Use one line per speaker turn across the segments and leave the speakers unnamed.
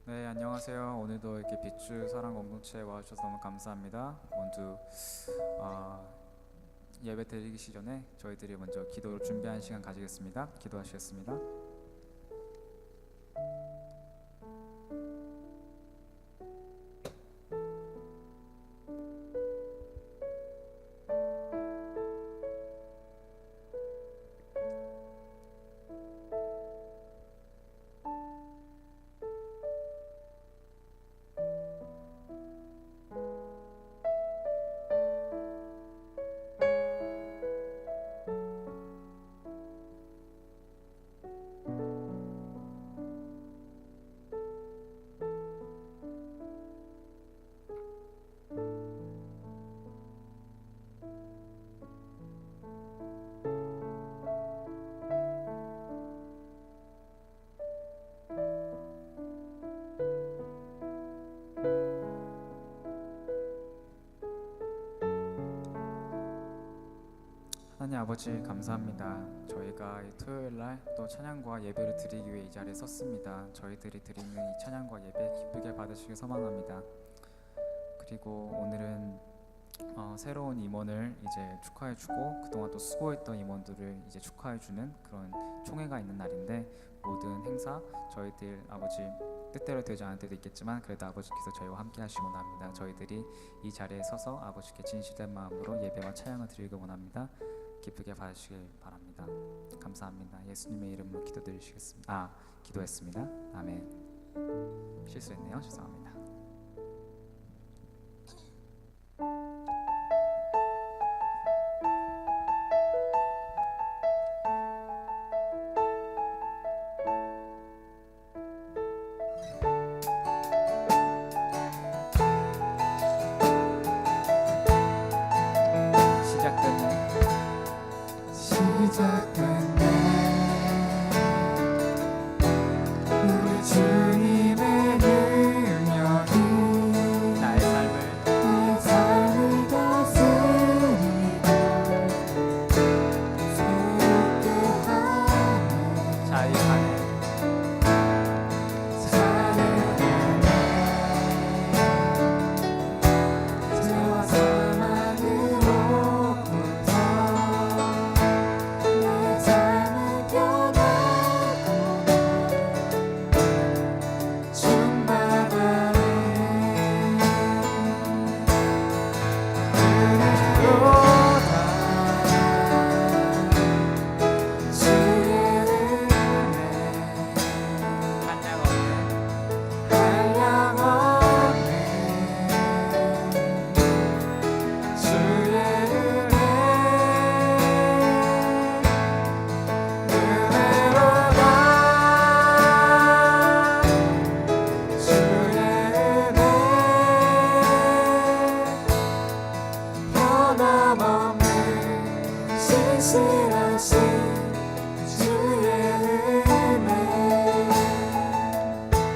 네, 안녕하세요. 오늘도 이렇게 빛주 사랑 공동체에 와주셔서 너무 감사합니다. 먼저 예배 드리기 전에 저희들이 먼저 기도를 준비하는 시간 가지겠습니다. 기도하시겠습니다. 하나님 아버지 감사합니다. 저희가 이 토요일날 또 찬양과 예배를 드리기 위해 이 자리에 섰습니다. 저희들이 드리는 이 찬양과 예배 기쁘게 받으시길 소망합니다. 그리고 오늘은 새로운 임원을 이제 축하해주고 그동안 또 수고했던 임원들을 이제 축하해주는 그런 총회가 있는 날인데, 모든 행사 저희들 아버지 뜻대로 되지 않을 때도 있겠지만 그래도 아버지께서 저희와 함께 하시기 원합니다. 저희들이 이 자리에 서서 아버지께 진실된 마음으로 예배와 찬양을 드리기 원합니다. 기쁘게 받으시길 바랍니다. 감사합니다. 예수님의 이름으로 기도했습니다. 아멘. 실수했네요. 죄송합니다.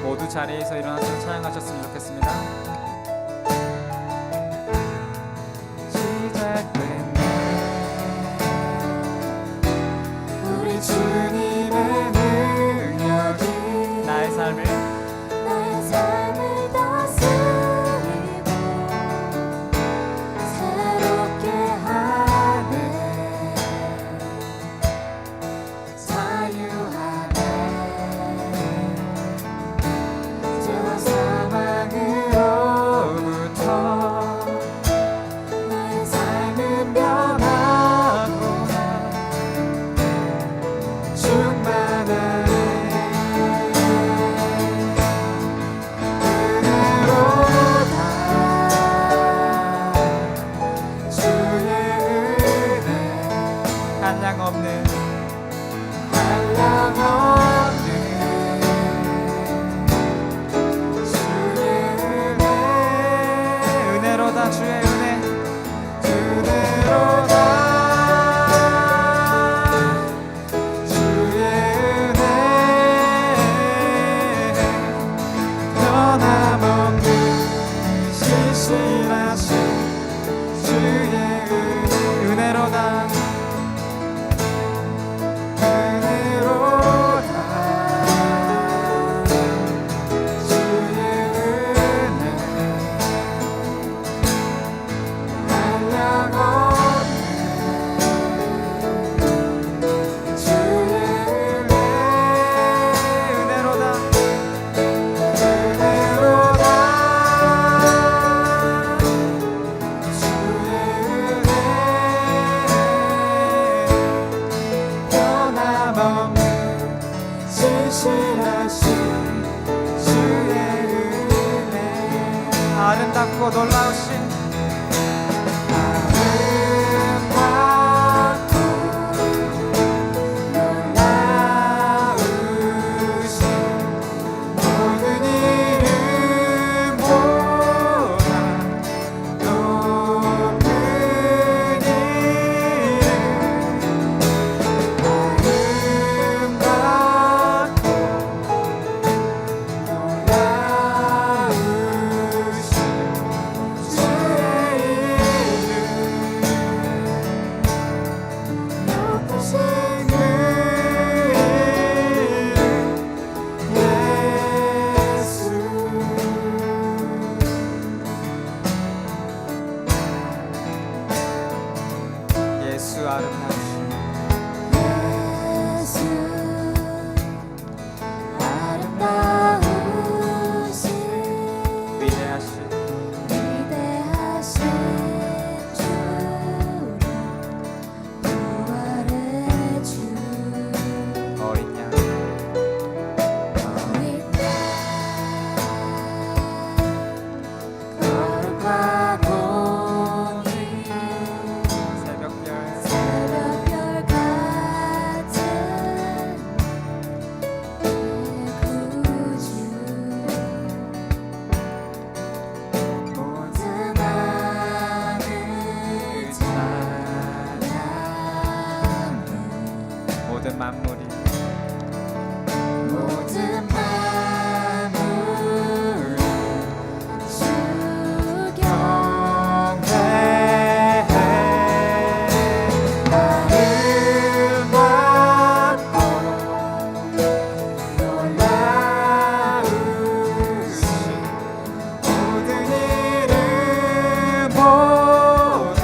모두 자리에서 일어나서 찬양하셨으면 좋겠습니다. 시작된 우리 주님의 능력이 나의 삶을 다스리고 새롭게 하네. 자유하네. 죄와 사망으로부터 나의 삶은 변하고 충만하네. 주의 은혜, 은혜로다. 주의 은혜, 변함없는 신실하신 주의 은혜로다. 은혜로다. 아름답고 놀라우신 예수 아름다우신 위대하신 어린 양 새벽별 모든 하늘 찬양은 모든 만물이 주 경배해 아름답고 놀라우신 모든 이름보다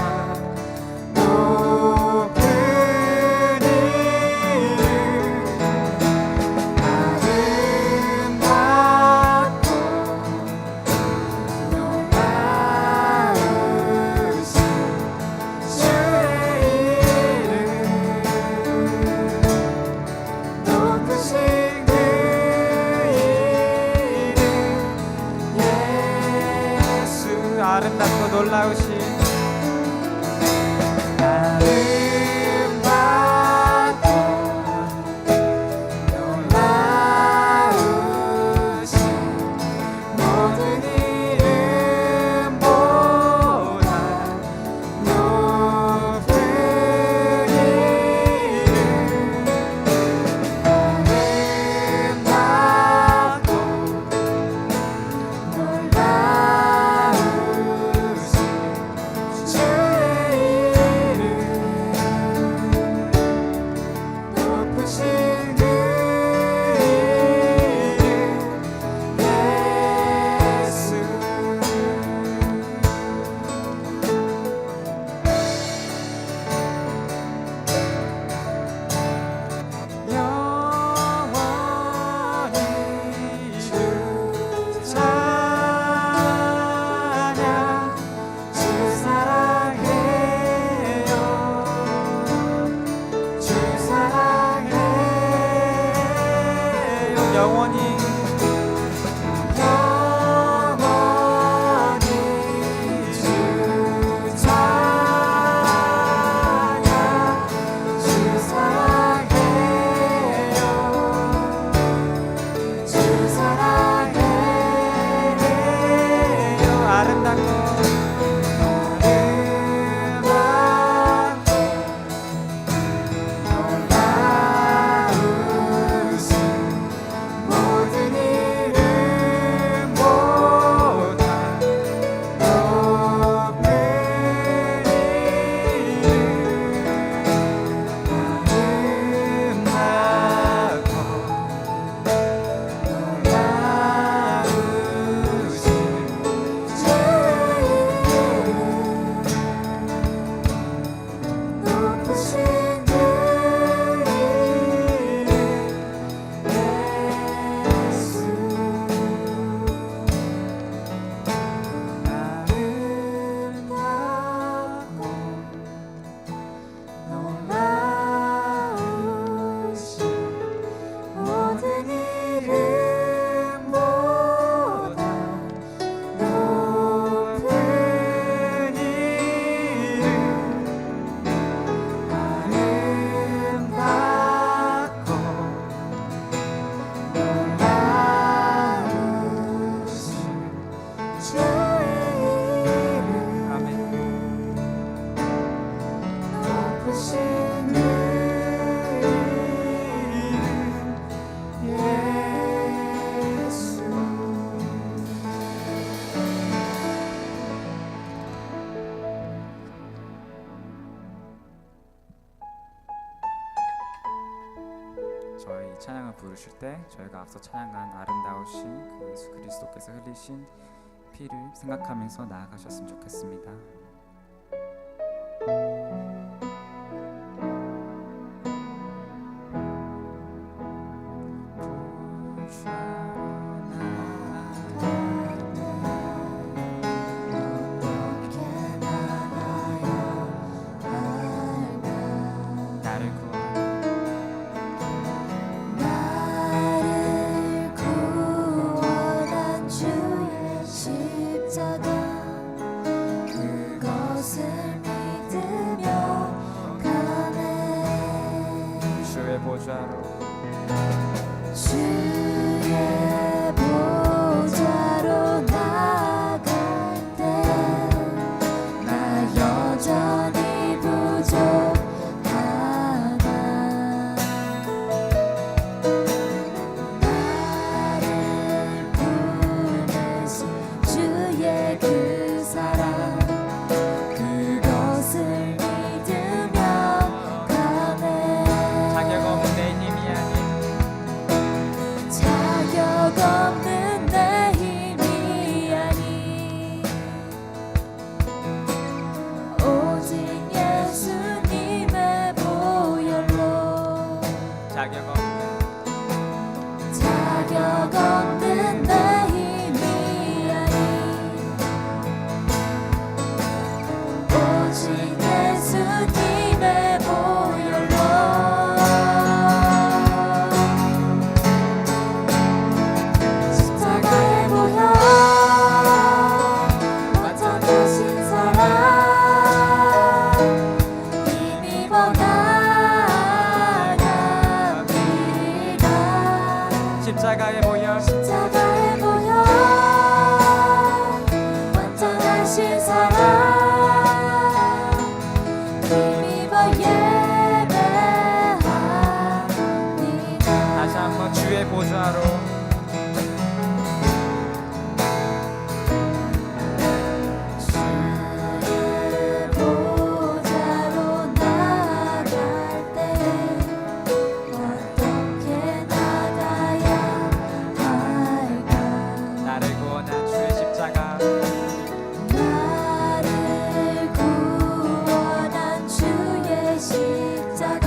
높은 이름 저희 이 찬양을 부르실 때 저희가 앞서 찬양한 아름다우신 그 예수 그리스도께서 흘리신 피를 생각하면서 나아가셨으면 좋겠습니다.
주의 보좌로 나갈 때 나 여전히 부족하나 나를 부르신 주의 그 사랑 그것을 믿으며 가네
자격 없는 내 힘이 아닌
자격 없는 내 힘이 아닌 오직 예수님의 보혈로
자격 없는
내 힘이 아닌 오직 예수님의 보혈로 십자가의 보혈 완전하신 사랑 힘입어 나갑니다
십자가의 보혈
십자가의 보혈 완전하신 사랑 힘입어 예배합니다
다시 한번 주의 보좌로
주의 보좌로 나갈 때 어떻게 나가야 할까
나를 구원한 주의 십자가
나를 구원한 주의 십자가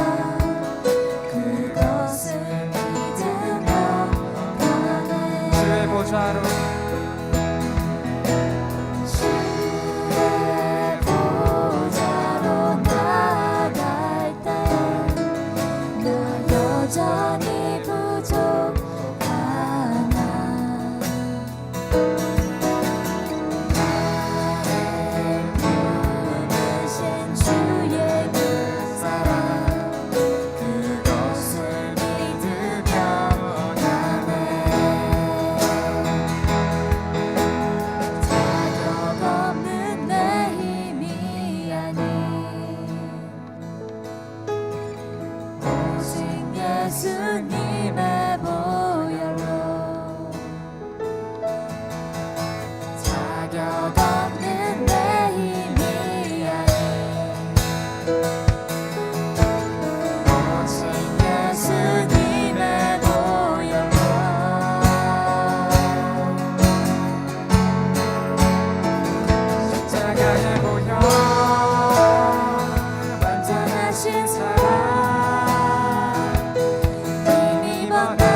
그것을 믿으며 가네
주의 보좌로
주의 보좌로 나갈 때 나 여전히 부족하나 나를 부르신 주의 그 사랑 그것을 믿으며 가네 자격 없는 내 힘이 아닌 오직 예수님의 보혈로 자격 없는 내 힘이 아닌 오직 예수님의 보혈로
십자가의 보혈
완전하신 사랑 힘입어 나갑니다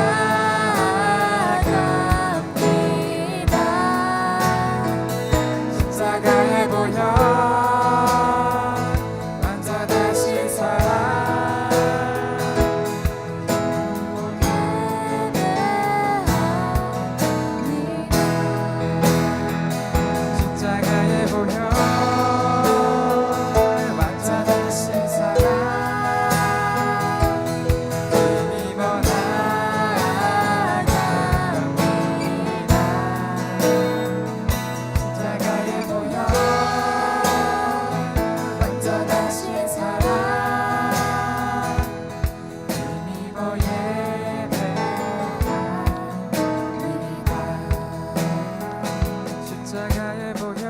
십자가의 보혈 완전하신 사랑 십자가의 보혈 완전하신 사랑 힘입어 나갑니다 십자가의 보혈
완전하신 사랑
힘입어 예배합니다 십자가의 보혈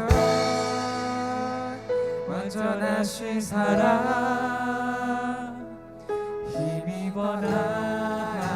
완전하신 사랑 힘입어 나갑니다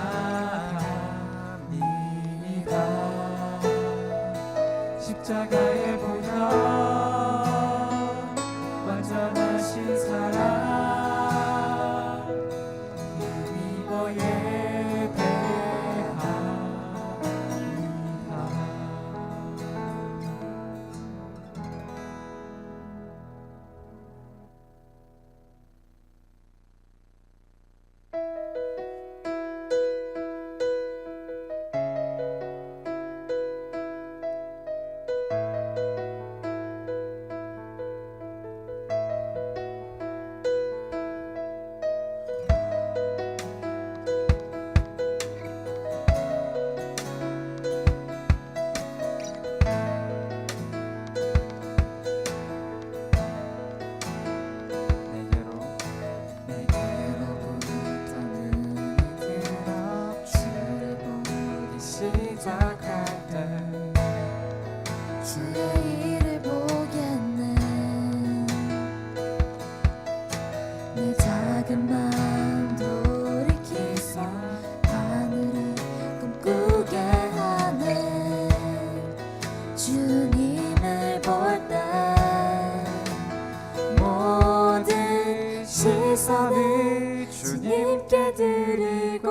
주님께 드리고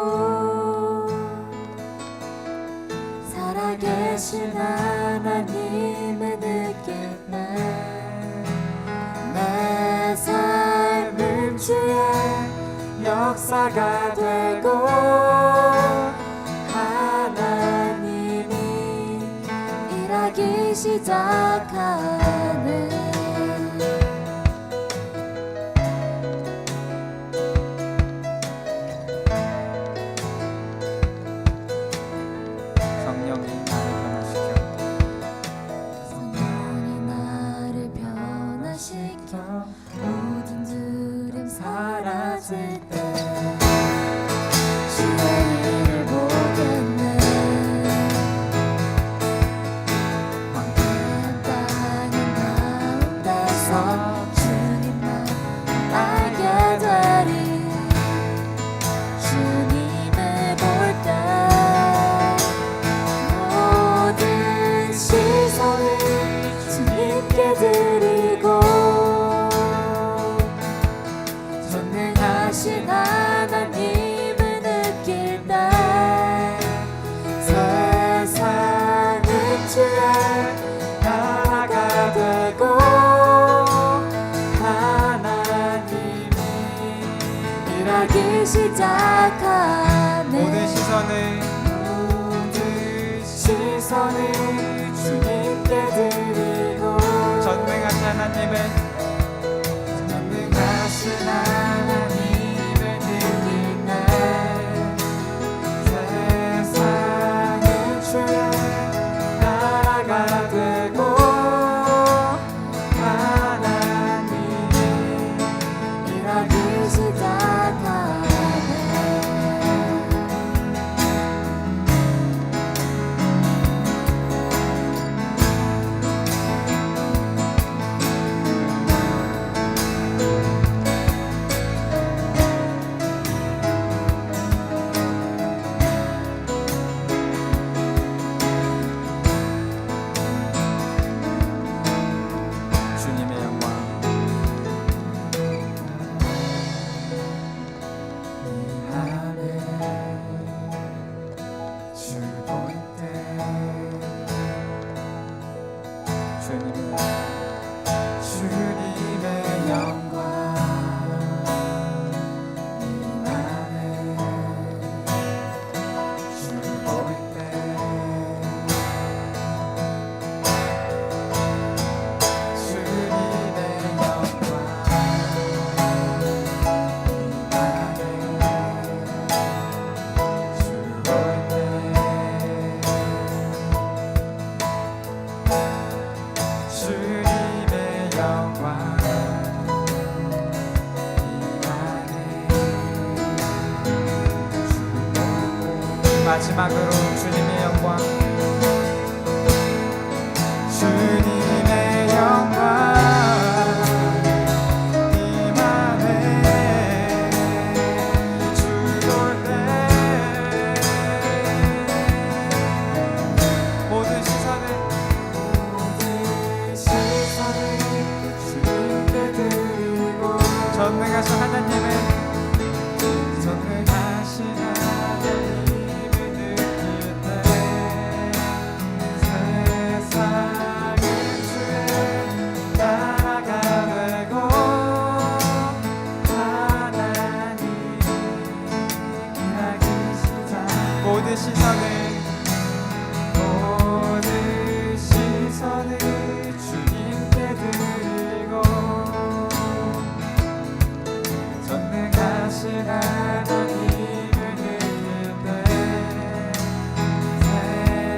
살아계신 하나님을 느낄 때 내 삶은 주의 역사가 되고 하나님이 일하기 시작하네.
성령이 나를 변화시켜
모든 두려움 사라질 때 주의 일을 보겠네. 땅의 가운데서 주님만 알게 되리. 주님을 볼 때 모든 시선을 주님께 드리고 전능하신 하나님을 느낄 때 세상은 주의 나라가 되고 하나님이 일하기 시작하네.
모든 시선을
주님께 드리고
전능하신 하나님을
느낄 때 세상은 주의 나라가 되고 하나님이 일하기 시작하네.
주님의 영광 이 하늘 주 볼 때 주님의 영광 이 하늘 주 볼 때 주님의 영광 주 볼 때 주님의 영광 마지막으로 주님의 영광 주님의 영광 임하네 주 볼 때 모든 시선을 주님께 드리고 전능하신 하나님의 모든 시선을 주님께 드리고 전능하신 하나님을 느낄 때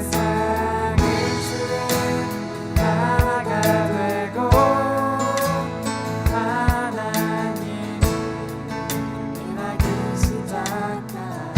세상은 주의 나라가 되고 하나님이 일하기 시작하네.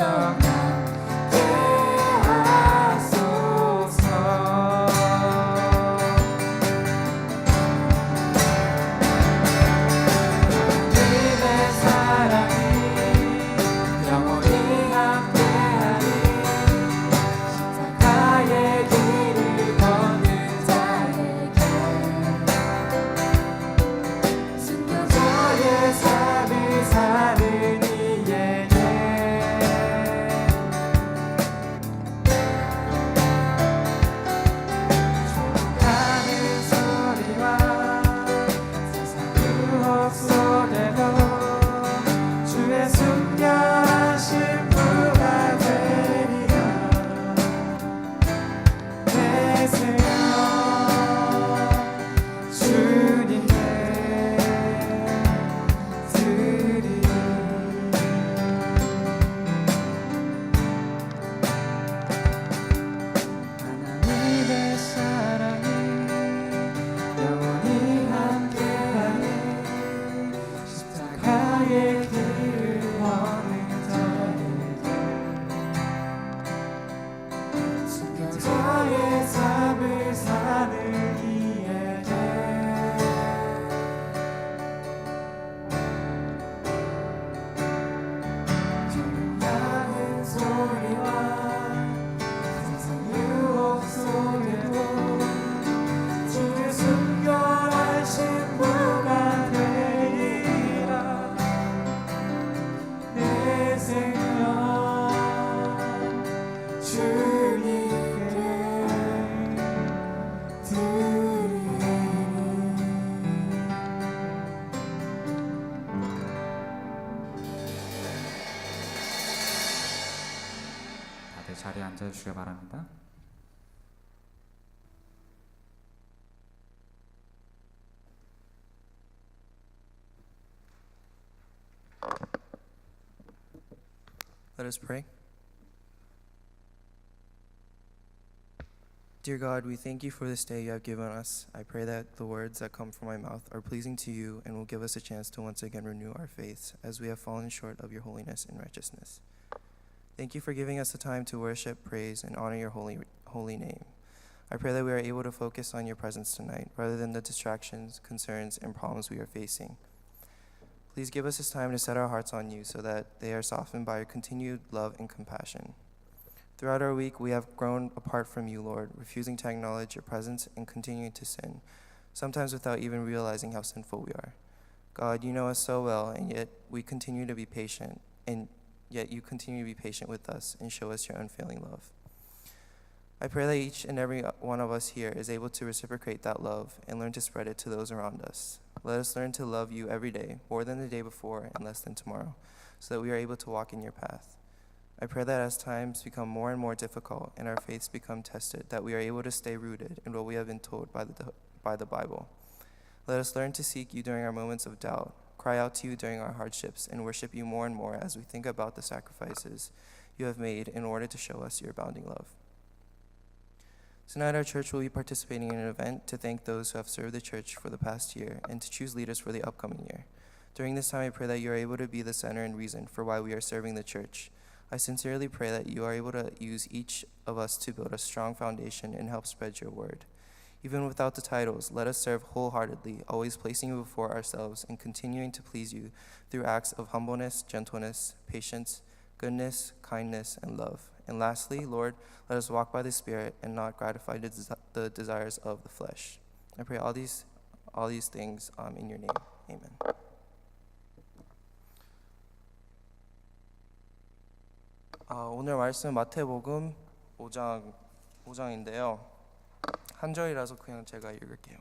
인정하게 하소서.
주님의 사랑이 영원히 함께하리. 십자가의 길을 걷는
자에게 숨겨져의
삶을 사는 이에게 조용하는 소리와 세상 유혹 속에도 주의 순결한 신부가 되리라. 내 생명 주님께 드리리. 하나님의 사랑이 영원히 함께하니 십자가의 길을 걷는 자에게 숨겨져의 삶을 사는 이에게 조용하는 소리와 세상 유혹 속에도 주의 순결한 신부가 되리라. 내 생명 주님께 드리리. 다들 자리에 앉아주시기 바랍니다.
Let us pray. Dear God, we thank you for this day you have given us. I pray that the words that come from my mouth are pleasing to you and will give us a chance to once again renew our faiths as we have fallen short of your holiness and righteousness. Thank you for giving us the time to worship, praise, and honor your holy name. I pray that we are able to focus on your presence tonight rather than the distractions, concerns, and problems we are facing. Please give us this time to set our hearts on you so that they are softened by your continued love and compassion. Throughout our week, we have grown apart from you, Lord, refusing to acknowledge your presence and continuing to sin, sometimes without even realizing how sinful we are. God, you know us so well, and yet we continue to be patient, and yet you continue to be patient with us and show us your unfailing love. I pray that each and every one of us here is able to reciprocate that love and learn to spread it to those around us. Let us learn to love you every day, more than the day before and less than tomorrow, so that we are able to walk in your path. I pray that as times become more and more difficult and our faiths become tested, that we are able to stay rooted in what we have been told by the Bible. Let us learn to seek you during our moments of doubt, cry out to you during our hardships, and worship you more and more as we think about the sacrifices you have made in order to show us your abounding love. Tonight, our church will be participating in an event to thank those who have served the church for the past year and to choose leaders for the upcoming year. During this time, I pray that you are able to be the center and reason for why we are serving the church. I sincerely pray that you are able to use each of us to build a strong foundation and help spread your word. Even without the titles, let us serve wholeheartedly, always placing you before ourselves and continuing to please you through acts of humbleness, gentleness, patience, goodness, kindness, and love. And lastly, Lord, let us walk by the Spirit and not gratify the desires of the flesh. I pray all these things in your name. Amen. 오늘 말씀 마태복음 5장인데요. 한 절이라서 그냥 제가 읽을게요.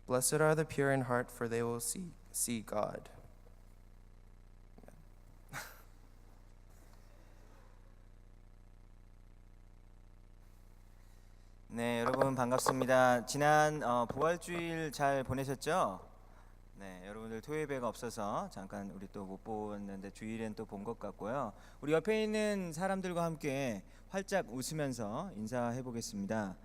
Blessed are the pure in heart, for they will see God.
네, 여러분 반갑습니다. 지난 부활주일 잘 보내셨죠? 네, 여러분들 토요예배가 없어서 잠깐 우리 또 못 보았는데 주일엔 또 본 것 같고요. 우리 옆에 있는 사람들과 함께 활짝 웃으면서 인사해 보겠습니다.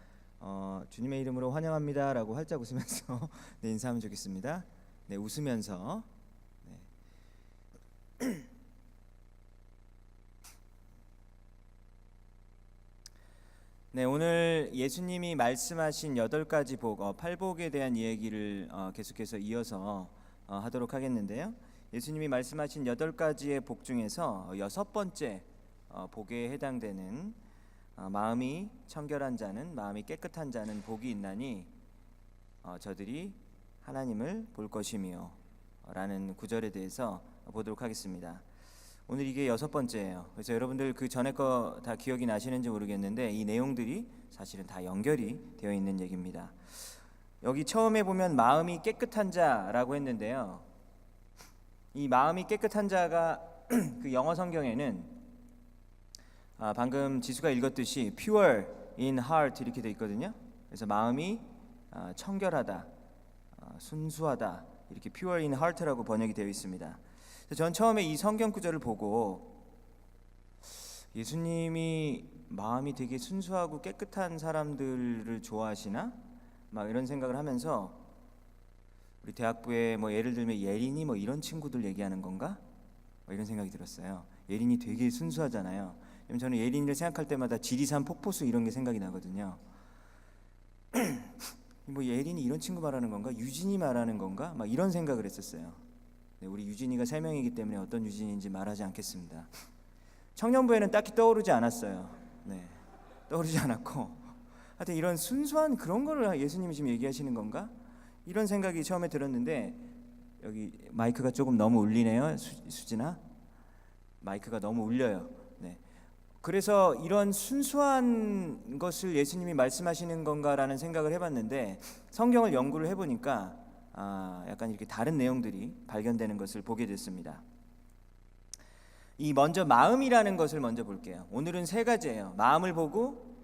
주님의 이름으로 환영합니다라고 활짝 웃으면서 네, 인사하면 좋겠습니다. 네, 웃으면서. 네. 네, 오늘 예수님이 말씀하신 8가지 복, 팔복에 대한 이야기를 계속해서 이어서 하도록 하겠는데요. 예수님이 말씀하신 8가지의 복 중에서 6번째 복에 해당되는 마음이 청결한 자는, 마음이 깨끗한 자는 복이 있나니 저들이 하나님을 볼 것이며 라는 구절에 대해서 보도록 하겠습니다. 오늘 이게 6번째예요. 그래서 여러분들 그 전에 거 다 기억이 나시는지 모르겠는데 이 내용들이 사실은 다 연결이 되어 있는 얘기입니다. 여기 처음에 보면 마음이 깨끗한 자라고 했는데요. 이 마음이 깨끗한 자가 그 영어 성경에는 방금 지수가 읽었듯이 pure in heart 이렇게 되어 있거든요. 그래서 마음이 청결하다, 순수하다 이렇게 pure in heart라고 번역이 되어 있습니다. 전 처음에 이 성경 구절을 보고 예수님이 마음이 되게 순수하고 깨끗한 사람들을 좋아하시나? 막 이런 생각을 하면서 우리 대학부에 뭐 예를 들면 예린이 뭐 이런 친구들 얘기하는 건가? 뭐 이런 생각이 들었어요. 예린이 되게 순수하잖아요. 저는 예린이를 생각할 때마다 지리산 폭포수 이런 게 생각이 나거든요. 뭐 예린이 이런 친구 말하는 건가? 유진이 말하는 건가? 막 이런 생각을 했었어요. 네, 우리 유진이가 3명이기 때문에 어떤 유진인지 말하지 않겠습니다. 청년부에는 딱히 떠오르지 않았어요. 네, 떠오르지 않았고 하여튼 이런 순수한 그런 거를 예수님이 지금 얘기하시는 건가? 이런 생각이 처음에 들었는데 여기 마이크가 조금 너무 울리네요. 수진아, 마이크가 너무 울려요. 네, 그래서 이런 순수한 것을 예수님이 말씀하시는 건가라는 생각을 해봤는데 성경을 연구를 해보니까 약간 이렇게 다른 내용들이 발견되는 것을 보게 됐습니다. 이 먼저 마음이라는 것을 먼저 볼게요. 오늘은 3가지예요. 마음을 보고,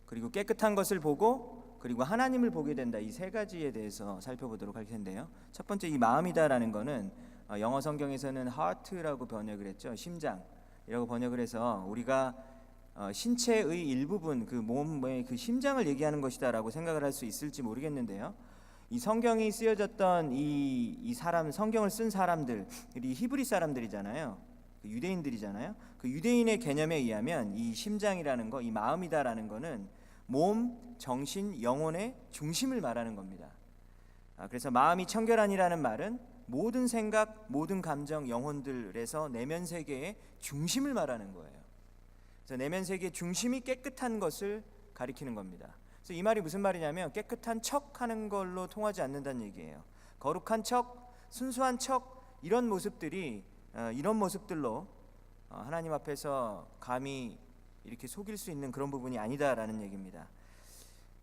그리고 깨끗한 것을 보고, 그리고 하나님을 보게 된다. 이 3가지에 대해서 살펴보도록 할 텐데요. 첫 번째 이 마음이다라는 거는 영어 성경에서는 heart라고 번역을 했죠. 심장이라고 번역을 해서 우리가 신체의 일부분, 그 몸의 그 심장을 얘기하는 것이다라고 생각을 할 수 있을지 모르겠는데요. 이 성경이 쓰여졌던 이 사람, 성경을 쓴 사람들, 이 히브리 사람들이잖아요. 그 유대인들이잖아요. 그 유대인의 개념에 의하면 이 심장이라는 거, 이 마음이다라는 거는 몸, 정신, 영혼의 중심을 말하는 겁니다. 그래서 마음이 청결하니라는 말은 모든 생각, 모든 감정, 영혼들에서 내면 세계의 중심을 말하는 거예요. 그래서 내면 세계의 중심이 깨끗한 것을 가리키는 겁니다. 그래서 이 말이 무슨 말이냐면 깨끗한 척하는 걸로 통하지 않는다는 얘기예요. 거룩한 척, 순수한 척 이런 모습들이 이런 모습들로 하나님 앞에서 감히 이렇게 속일 수 있는 그런 부분이 아니다라는 얘기입니다.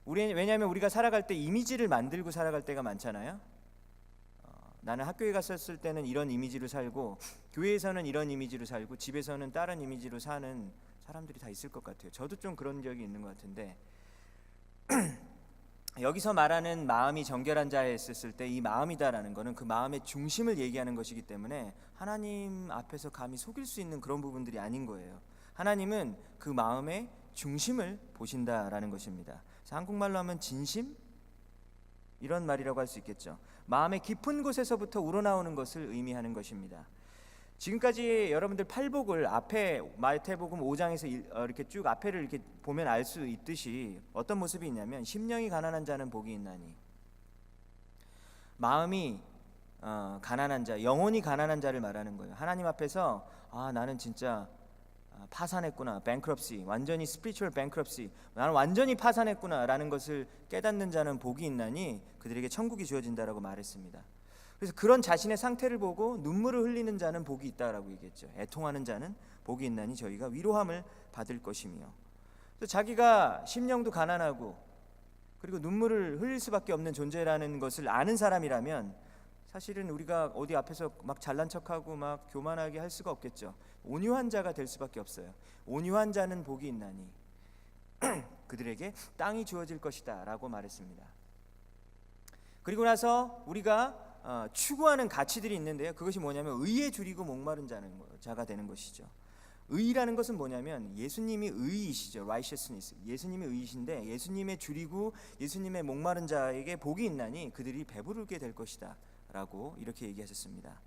왜냐하면 우리가 살아갈 때 이미지를 만들고 살아갈 때가 많잖아요. 나는 학교에 갔었을 때는 이런 이미지로 살고 교회에서는 이런 이미지로 살고 집에서는 다른 이미지로 사는 사람들이 다 있을 것 같아요. 저도 좀 그런 적이 있는 것 같은데 여기서 말하는 마음이 정결한 자에 있었을 때 이 마음이다라는 것은 그 마음의 중심을 얘기하는 것이기 때문에 하나님 앞에서 감히 속일 수 있는 그런 부분들이 아닌 거예요. 하나님은 그 마음의 중심을 보신다라는 것입니다. 한국말로 하면 진심? 이런 말이라고 할 수 있겠죠. 마음의 깊은 곳에서부터 우러나오는 것을 의미하는 것입니다. 지금까지 여러분들 팔복을 앞에 마태복음 5장에서 이렇게 쭉 앞에를 이렇게 보면 알 수 있듯이 어떤 모습이 있냐면 심령이 가난한 자는 복이 있나니, 마음이 가난한 자, 영혼이 가난한 자를 말하는 거예요. 하나님 앞에서 나는 진짜 파산했구나, bankruptcy, 완전히 spiritual bankruptcy, 나는 완전히 파산했구나라는 것을 깨닫는 자는 복이 있나니 그들에게 천국이 주어진다라고 말했습니다. 그래서 그런 자신의 상태를 보고 눈물을 흘리는 자는 복이 있다라고 얘기했죠. 애통하는 자는 복이 있나니 저희가 위로함을 받을 것이며, 또 자기가 심령도 가난하고 그리고 눈물을 흘릴 수밖에 없는 존재라는 것을 아는 사람이라면 사실은 우리가 어디 앞에서 막 잘난 척하고 막 교만하게 할 수가 없겠죠. 온유한 자가 될 수밖에 없어요. 온유한 자는 복이 있나니 그들에게 땅이 주어질 것이다 라고 말했습니다. 그리고 나서 우리가 추구하는 가치들이 있는데요. 그것이 뭐냐면 의에 줄이고 목마른 자가 되는 것이죠. 의라는 것은 뭐냐면 예수님이 의이시죠. righteousness. 예수님이 의이신데 예수님의 줄이고 예수님의 목마른 자에게 복이 있나니 그들이 배부르게 될 것이다 라고 이렇게 얘기하셨습니다.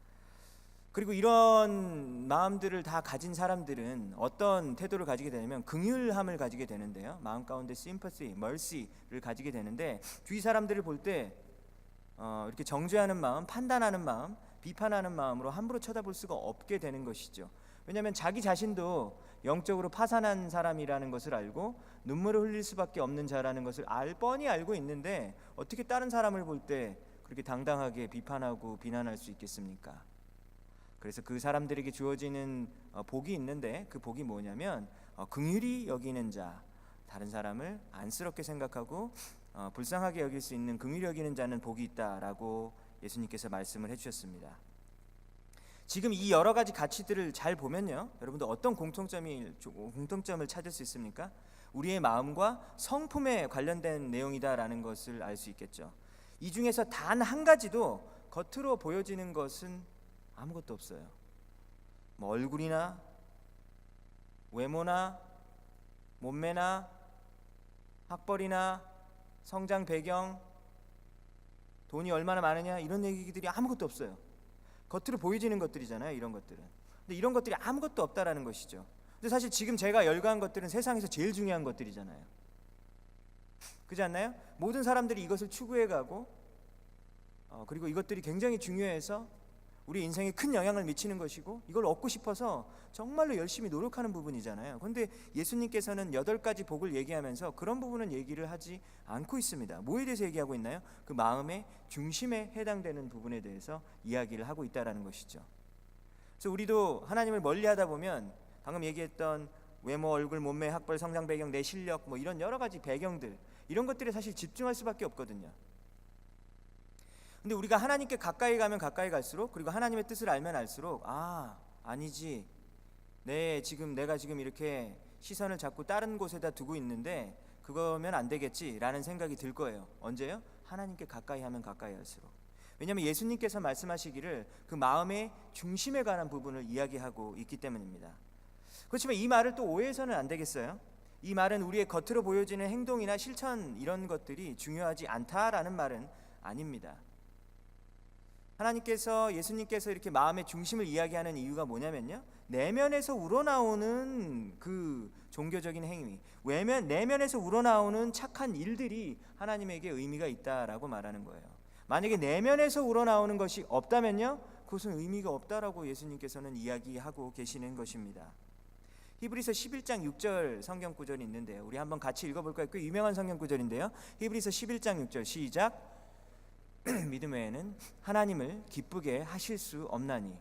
그리고 이런 마음들을 다 가진 사람들은 어떤 태도를 가지게 되냐면 긍휼함을 가지게 되는데요. 마음 가운데 sympathy, mercy를 가지게 되는데 주위 사람들을 볼 때 이렇게 정죄하는 마음, 판단하는 마음, 비판하는 마음으로 함부로 쳐다볼 수가 없게 되는 것이죠. 왜냐하면 자기 자신도 영적으로 파산한 사람이라는 것을 알고 눈물을 흘릴 수밖에 없는 자라는 것을 뻔히 알고 있는데 어떻게 다른 사람을 볼 때 그렇게 당당하게 비판하고 비난할 수 있겠습니까? 그래서 그 사람들에게 주어지는 복이 있는데 그 복이 뭐냐면 긍휼히 여기는 자, 다른 사람을 안쓰럽게 생각하고 불쌍하게 여길 수 있는 긍휼히 여기는 자는 복이 있다라고 예수님께서 말씀을 해주셨습니다. 지금 이 여러 가지 가치들을 잘 보면요, 여러분들 어떤 공통점을 찾을 수 있습니까? 우리의 마음과 성품에 관련된 내용이다라는 것을 알 수 있겠죠. 이 중에서 단 한 가지도 겉으로 보여지는 것은 아무것도 없어요. 뭐 얼굴이나 외모나 몸매나 학벌이나 성장 배경, 돈이 얼마나 많으냐 이런 얘기들이 아무것도 없어요. 겉으로 보여지는 것들이잖아요, 이런 것들은. 근데 이런 것들이 아무것도 없다라는 것이죠. 근데 사실 지금 제가 열거한 것들은 세상에서 제일 중요한 것들이잖아요. 그렇지 않나요? 모든 사람들이 이것을 추구해가고 그리고 이것들이 굉장히 중요해서 우리 인생에 큰 영향을 미치는 것이고 이걸 얻고 싶어서 정말로 열심히 노력하는 부분이잖아요. 그런데 예수님께서는 8가지 복을 얘기하면서 그런 부분은 얘기를 하지 않고 있습니다. 뭐에 대해서 얘기하고 있나요? 그 마음의 중심에 해당되는 부분에 대해서 이야기를 하고 있다는 것이죠. 그래서 우리도 하나님을 멀리하다 보면 방금 얘기했던 외모, 얼굴, 몸매, 학벌, 성장 배경, 내 실력 뭐 이런 여러 가지 배경들, 이런 것들에 사실 집중할 수밖에 없거든요. 근데 우리가 하나님께 가까이 가면 가까이 갈수록, 그리고 하나님의 뜻을 알면 알수록 아니지, 내가 지금 이렇게 시선을 자꾸 다른 곳에다 두고 있는데 그거면 안 되겠지라는 생각이 들 거예요. 언제요? 하나님께 가까이 하면 가까이 할수록. 왜냐하면 예수님께서 말씀하시기를 그 마음의 중심에 관한 부분을 이야기하고 있기 때문입니다. 그렇지만 이 말을 또 오해해서는 안 되겠어요. 이 말은 우리의 겉으로 보여지는 행동이나 실천 이런 것들이 중요하지 않다라는 말은 아닙니다. 하나님께서, 예수님께서 이렇게 마음의 중심을 이야기하는 이유가 뭐냐면요, 내면에서 우러나오는 그 종교적인 행위, 내면에서 우러나오는 착한 일들이 하나님에게 의미가 있다라고 말하는 거예요. 만약에 내면에서 우러나오는 것이 없다면요, 그것은 의미가 없다라고 예수님께서는 이야기하고 계시는 것입니다. 히브리서 11장 6절 성경 구절이 있는데요, 우리 한번 같이 읽어볼까요? 꽤 유명한 성경 구절인데요, 히브리서 11장 6절 시작. 믿음 외에는 하나님을 기쁘게 하실 수 없나니.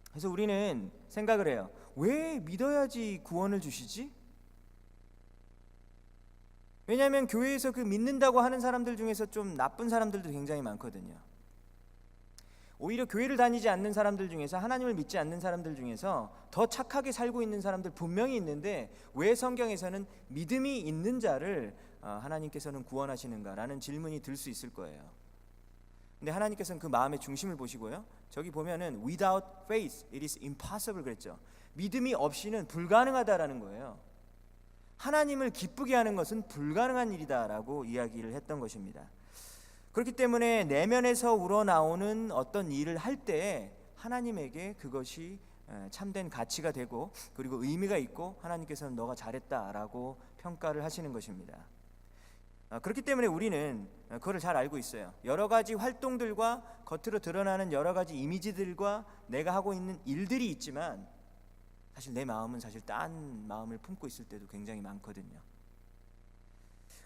그래서 우리는 생각을 해요. 왜 믿어야지 구원을 주시지? 왜냐하면 교회에서 그 믿는다고 하는 사람들 중에서 좀 나쁜 사람들도 굉장히 많거든요. 오히려 교회를 다니지 않는 사람들 중에서, 하나님을 믿지 않는 사람들 중에서 더 착하게 살고 있는 사람들 분명히 있는데 왜 성경에서는 믿음이 있는 자를 하나님께서는 구원하시는가라는 질문이 들 수 있을 거예요. 근데 하나님께서는 그 마음의 중심을 보시고요, 저기 보면은 without faith it is impossible 그랬죠. 믿음이 없이는 불가능하다라는 거예요. 하나님을 기쁘게 하는 것은 불가능한 일이다라고 이야기를 했던 것입니다. 그렇기 때문에 내면에서 우러나오는 어떤 일을 할 때 하나님에게 그것이 참된 가치가 되고 그리고 의미가 있고 하나님께서는 너가 잘했다라고 평가를 하시는 것입니다. 그렇기 때문에 우리는 그걸 잘 알고 있어요. 여러 가지 활동들과 겉으로 드러나는 여러 가지 이미지들과 내가 하고 있는 일들이 있지만 사실 내 마음은 사실 딴 마음을 품고 있을 때도 굉장히 많거든요.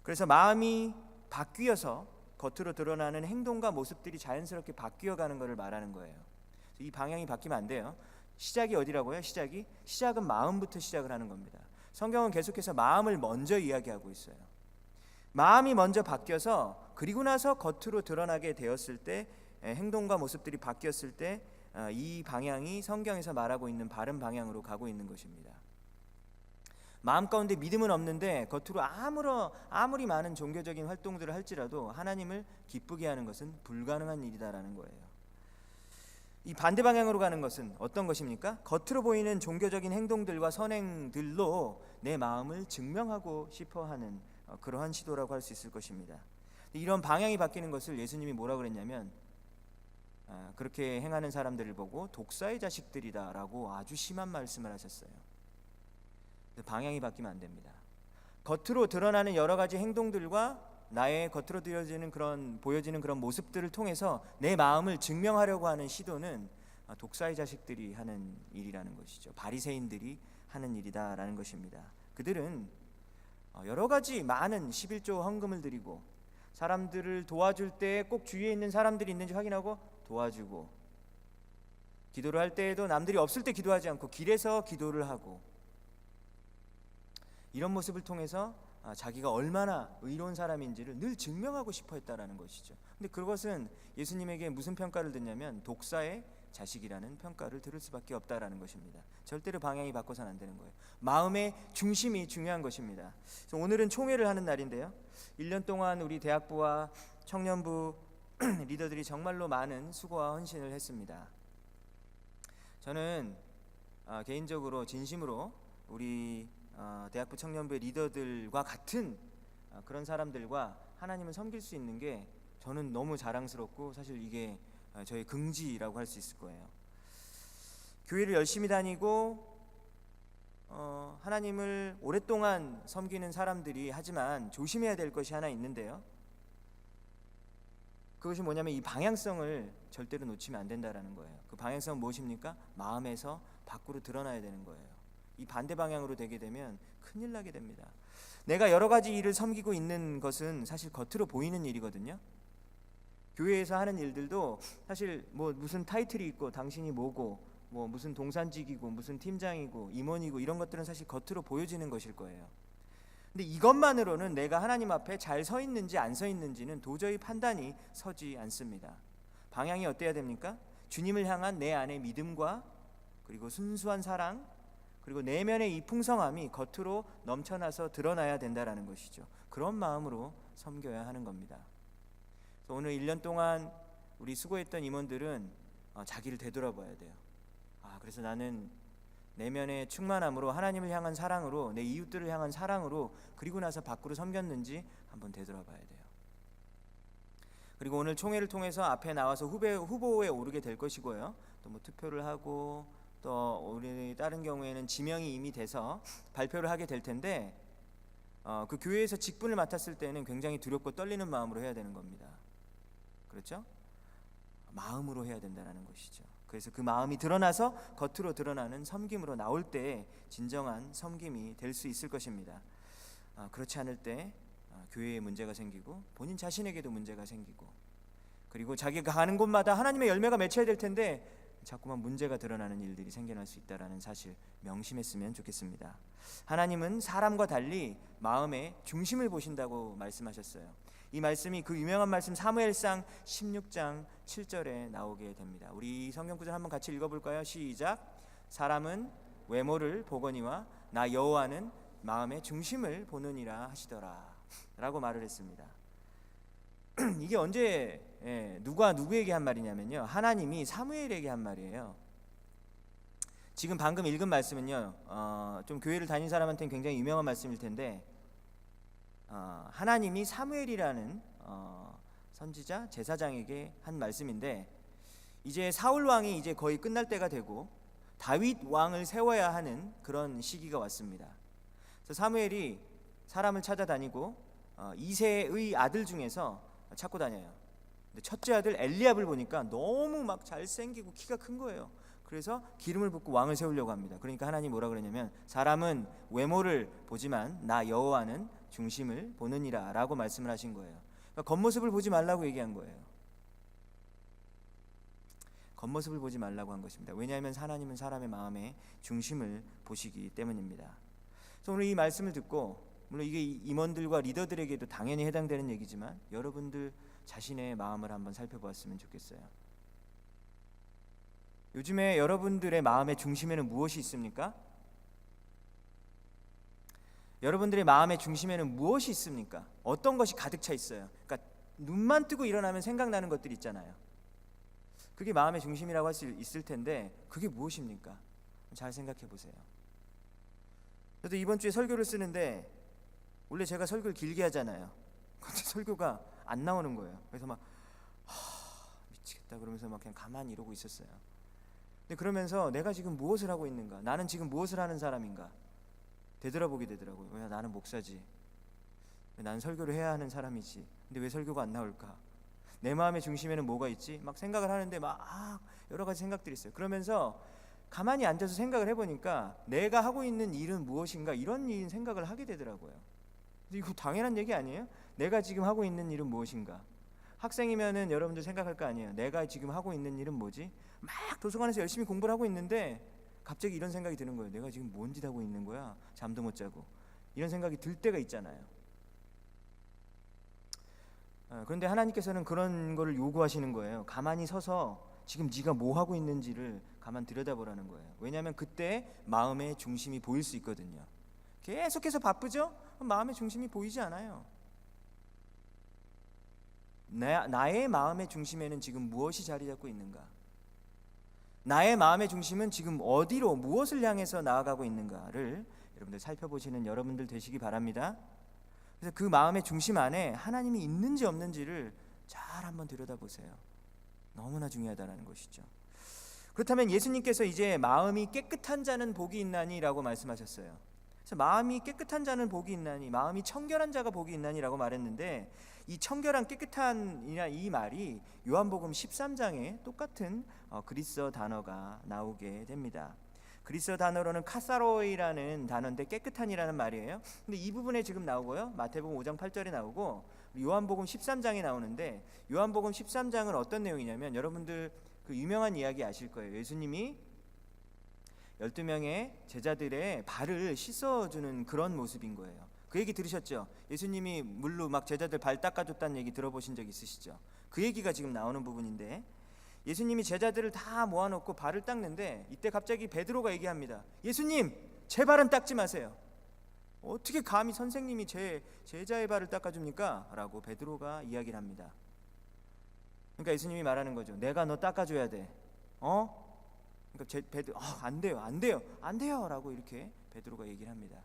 그래서 마음이 바뀌어서 겉으로 드러나는 행동과 모습들이 자연스럽게 바뀌어가는 것을 말하는 거예요. 이 방향이 바뀌면 안 돼요. 시작이 어디라고요? 시작은 마음부터 시작을 하는 겁니다. 성경은 계속해서 마음을 먼저 이야기하고 있어요. 마음이 먼저 바뀌어서 그리고 나서 겉으로 드러나게 되었을 때, 행동과 모습들이 바뀌었을 때 이 방향이 성경에서 말하고 있는 바른 방향으로 가고 있는 것입니다. 마음 가운데 믿음은 없는데 겉으로 아무리 많은 종교적인 활동들을 할지라도 하나님을 기쁘게 하는 것은 불가능한 일이다라는 거예요. 이 반대 방향으로 가는 것은 어떤 것입니까? 겉으로 보이는 종교적인 행동들과 선행들로 내 마음을 증명하고 싶어하는 그러한 시도라고 할 수 있을 것입니다. 이런 방향이 바뀌는 것을 예수님이 뭐라고 그랬냐면 그렇게 행하는 사람들을 보고 독사의 자식들이다라고 아주 심한 말씀을 하셨어요. 방향이 바뀌면 안 됩니다. 겉으로 드러나는 여러 가지 행동들과 나의 겉으로 보여지는 그런 모습들을 통해서 내 마음을 증명하려고 하는 시도는 독사의 자식들이 하는 일이라는 것이죠. 바리새인들이 하는 일이다라는 것입니다. 그들은 여러 가지 많은 11조 헌금을 드리고 사람들을 도와줄 때 꼭 주위에 있는 사람들이 있는지 확인하고 도와주고, 기도를 할 때에도 남들이 없을 때 기도하지 않고 길에서 기도를 하고, 이런 모습을 통해서 자기가 얼마나 의로운 사람인지를 늘 증명하고 싶어 했다라는 것이죠. 근데 그것은 예수님에게 무슨 평가를 듣냐면 독사의 자식이라는 평가를 들을 수밖에 없다라는 것입니다. 절대로 방향이 바꿔서는 안 되는 거예요. 마음의 중심이 중요한 것입니다. 그래서 오늘은 총회를 하는 날인데요. 1년 동안 우리 대학부와 청년부 리더들이 정말로 많은 수고와 헌신을 했습니다. 저는 개인적으로 진심으로 우리 대학부 청년부의 리더들과 같은 그런 사람들과 하나님을 섬길 수 있는 게 저는 너무 자랑스럽고 사실 이게 저의 긍지라고 할 수 있을 거예요. 교회를 열심히 다니고 하나님을 오랫동안 섬기는 사람들이 하지만 조심해야 될 것이 하나 있는데요. 그것이 뭐냐면 이 방향성을 절대로 놓치면 안 된다라는 거예요. 그 방향성은 무엇입니까? 마음에서 밖으로 드러나야 되는 거예요. 이 반대 방향으로 되게 되면 큰일 나게 됩니다. 내가 여러 가지 일을 섬기고 있는 것은 사실 겉으로 보이는 일이거든요. 교회에서 하는 일들도 사실 뭐 무슨 타이틀이 있고 당신이 뭐고 뭐 무슨 동산직이고 무슨 팀장이고 임원이고 이런 것들은 사실 겉으로 보여지는 것일 거예요. 근데 이것만으로는 내가 하나님 앞에 잘 서 있는지 안 서 있는지는 도저히 판단이 서지 않습니다. 방향이 어때야 됩니까? 주님을 향한 내 안의 믿음과 그리고 순수한 사랑, 그리고 내면의 이 풍성함이 겉으로 넘쳐나서 드러나야 된다라는 것이죠. 그런 마음으로 섬겨야 하는 겁니다. 그래서 오늘 1년 동안 우리 수고했던 임원들은 자기를 되돌아봐야 돼요. 그래서 나는 내면의 충만함으로, 하나님을 향한 사랑으로, 내 이웃들을 향한 사랑으로, 그리고 나서 밖으로 섬겼는지 한번 되돌아봐야 돼요. 그리고 오늘 총회를 통해서 앞에 나와서 후보에 오르게 될 것이고요. 또 뭐 투표를 하고, 또 우리 다른 경우에는 지명이 이미 돼서 발표를 하게 될 텐데, 그 교회에서 직분을 맡았을 때는 굉장히 두렵고 떨리는 마음으로 해야 되는 겁니다. 그렇죠? 마음으로 해야 된다는 것이죠. 그래서 그 마음이 드러나서 겉으로 드러나는 섬김으로 나올 때 진정한 섬김이 될 수 있을 것입니다. 그렇지 않을 때 교회에 문제가 생기고 본인 자신에게도 문제가 생기고, 그리고 자기가 가는 곳마다 하나님의 열매가 맺혀야 될 텐데 자꾸만 문제가 드러나는 일들이 생겨날 수 있다는 사실 명심했으면 좋겠습니다. 하나님은 사람과 달리 마음의 중심을 보신다고 말씀하셨어요. 이 말씀이 그 유명한 말씀 사무엘상 16장 7절에 나오게 됩니다. 우리 성경 구절 한번 같이 읽어볼까요? 시작. 사람은 외모를 보거니와 나 여호와는 마음의 중심을 보느니라 하시더라 라고 말을 했습니다. 이게 언제 누가 누구에게 한 말이냐면요, 하나님이 사무엘에게 한 말이에요. 지금 방금 읽은 말씀은요, 좀 교회를 다닌 사람한테는 굉장히 유명한 말씀일 텐데, 하나님이 사무엘이라는 선지자 제사장에게 한 말씀인데, 이제 사울 왕이 이제 거의 끝날 때가 되고 다윗 왕을 세워야 하는 그런 시기가 왔습니다. 그래서 사무엘이 사람을 찾아다니고 이새의 아들 중에서 찾고 다녀요. 근데 첫째 아들 엘리압을 보니까 너무 막 잘생기고 키가 큰 거예요. 그래서 기름을 붓고 왕을 세우려고 합니다. 그러니까 하나님 뭐라 그러냐면, 사람은 외모를 보지만 나 여호와는 중심을 보느니라 라고 말씀을 하신 거예요. 그러니까 겉모습을 보지 말라고 얘기한 거예요. 겉모습을 보지 말라고 한 것입니다. 왜냐하면 하나님은 사람의 마음의 중심을 보시기 때문입니다. 그래서 오늘 이 말씀을 듣고, 물론 이게 임원들과 리더들에게도 당연히 해당되는 얘기지만 여러분들 자신의 마음을 한번 살펴보았으면 좋겠어요. 요즘에 여러분들의 마음의 중심에는 무엇이 있습니까? 여러분들의 마음의 중심에는 무엇이 있습니까? 어떤 것이 가득 차 있어요? 그러니까 눈만 뜨고 일어나면 생각나는 것들이 있잖아요. 그게 마음의 중심이라고 할 수 있을 텐데 그게 무엇입니까? 잘 생각해 보세요. 저도 이번 주에 설교를 쓰는데 원래 제가 설교를 길게 하잖아요. 근데 설교가 안 나오는 거예요. 그래서 막 미치겠다 그러면서 막 그냥 가만히 이러고 있었어요. 근데 그러면서 내가 지금 무엇을 하고 있는가? 나는 지금 무엇을 하는 사람인가? 되돌아보게 되더라고요. 왜 나는 목사지? 왜 나는 설교를 해야 하는 사람이지? 근데 왜 설교가 안 나올까? 내 마음의 중심에는 뭐가 있지? 막 생각을 하는데 막 여러 가지 생각들이 있어요. 그러면서 가만히 앉아서 생각을 해보니까 내가 하고 있는 일은 무엇인가? 이런 생각을 하게 되더라고요. 근데 이거 당연한 얘기 아니에요? 내가 지금 하고 있는 일은 무엇인가? 학생이면은 여러분들 생각할 거 아니에요. 내가 지금 하고 있는 일은 뭐지? 막 도서관에서 열심히 공부를 하고 있는데 갑자기 이런 생각이 드는 거예요. 내가 지금 뭔 짓 하고 있는 거야? 잠도 못 자고 이런 생각이 들 때가 있잖아요. 그런데 하나님께서는 그런 거를 요구하시는 거예요. 가만히 서서 지금 네가 뭐 하고 있는지를 가만 들여다보라는 거예요. 왜냐하면 그때 마음의 중심이 보일 수 있거든요. 계속해서 바쁘죠? 마음의 중심이 보이지 않아요. 나의 마음의 중심에는 지금 무엇이 자리 잡고 있는가? 나의 마음의 중심은 지금 어디로 무엇을 향해서 나아가고 있는가를 여러분들 살펴보시는 여러분들 되시기 바랍니다. 그래서 그 마음의 중심 안에 하나님이 있는지 없는지를 잘 한번 들여다보세요. 너무나 중요하다는 것이죠. 그렇다면 예수님께서 이제 마음이 깨끗한 자는 복이 있나니라고 말씀하셨어요. 그래서 마음이 깨끗한 자는 복이 있나니, 마음이 청결한 자가 복이 있나니라고 말했는데 이 청결한 깨끗한이나 이 말이 요한복음 13장에 똑같은 그리스어 단어가 나오게 됩니다. 그리스어 단어로는 카사로이라는 단어인데 깨끗한이라는 말이에요. 근데 이 부분에 지금 나오고요. 마태복음 5장 8절에 나오고 요한복음 13장에 나오는데 요한복음 13장은 어떤 내용이냐면 여러분들 그 유명한 이야기 아실 거예요. 예수님이 12명의 제자들의 발을 씻어주는 그런 모습인 거예요. 그 얘기 들으셨죠? 예수님이 물로 막 제자들 발 닦아줬다는 얘기 들어보신 적 있으시죠? 그 얘기가 지금 나오는 부분인데 예수님이 제자들을 다 모아놓고 발을 닦는데 이때 갑자기 베드로가 얘기합니다. 예수님, 제 발은 닦지 마세요. 어떻게 감히 선생님이 제 제자의 발을 닦아줍니까? 라고 베드로가 이야기를 합니다. 그러니까 예수님이 말하는 거죠. 내가 너 닦아줘야 돼. 그러니까 베드로 안 돼요 라고 이렇게 베드로가 얘기를 합니다.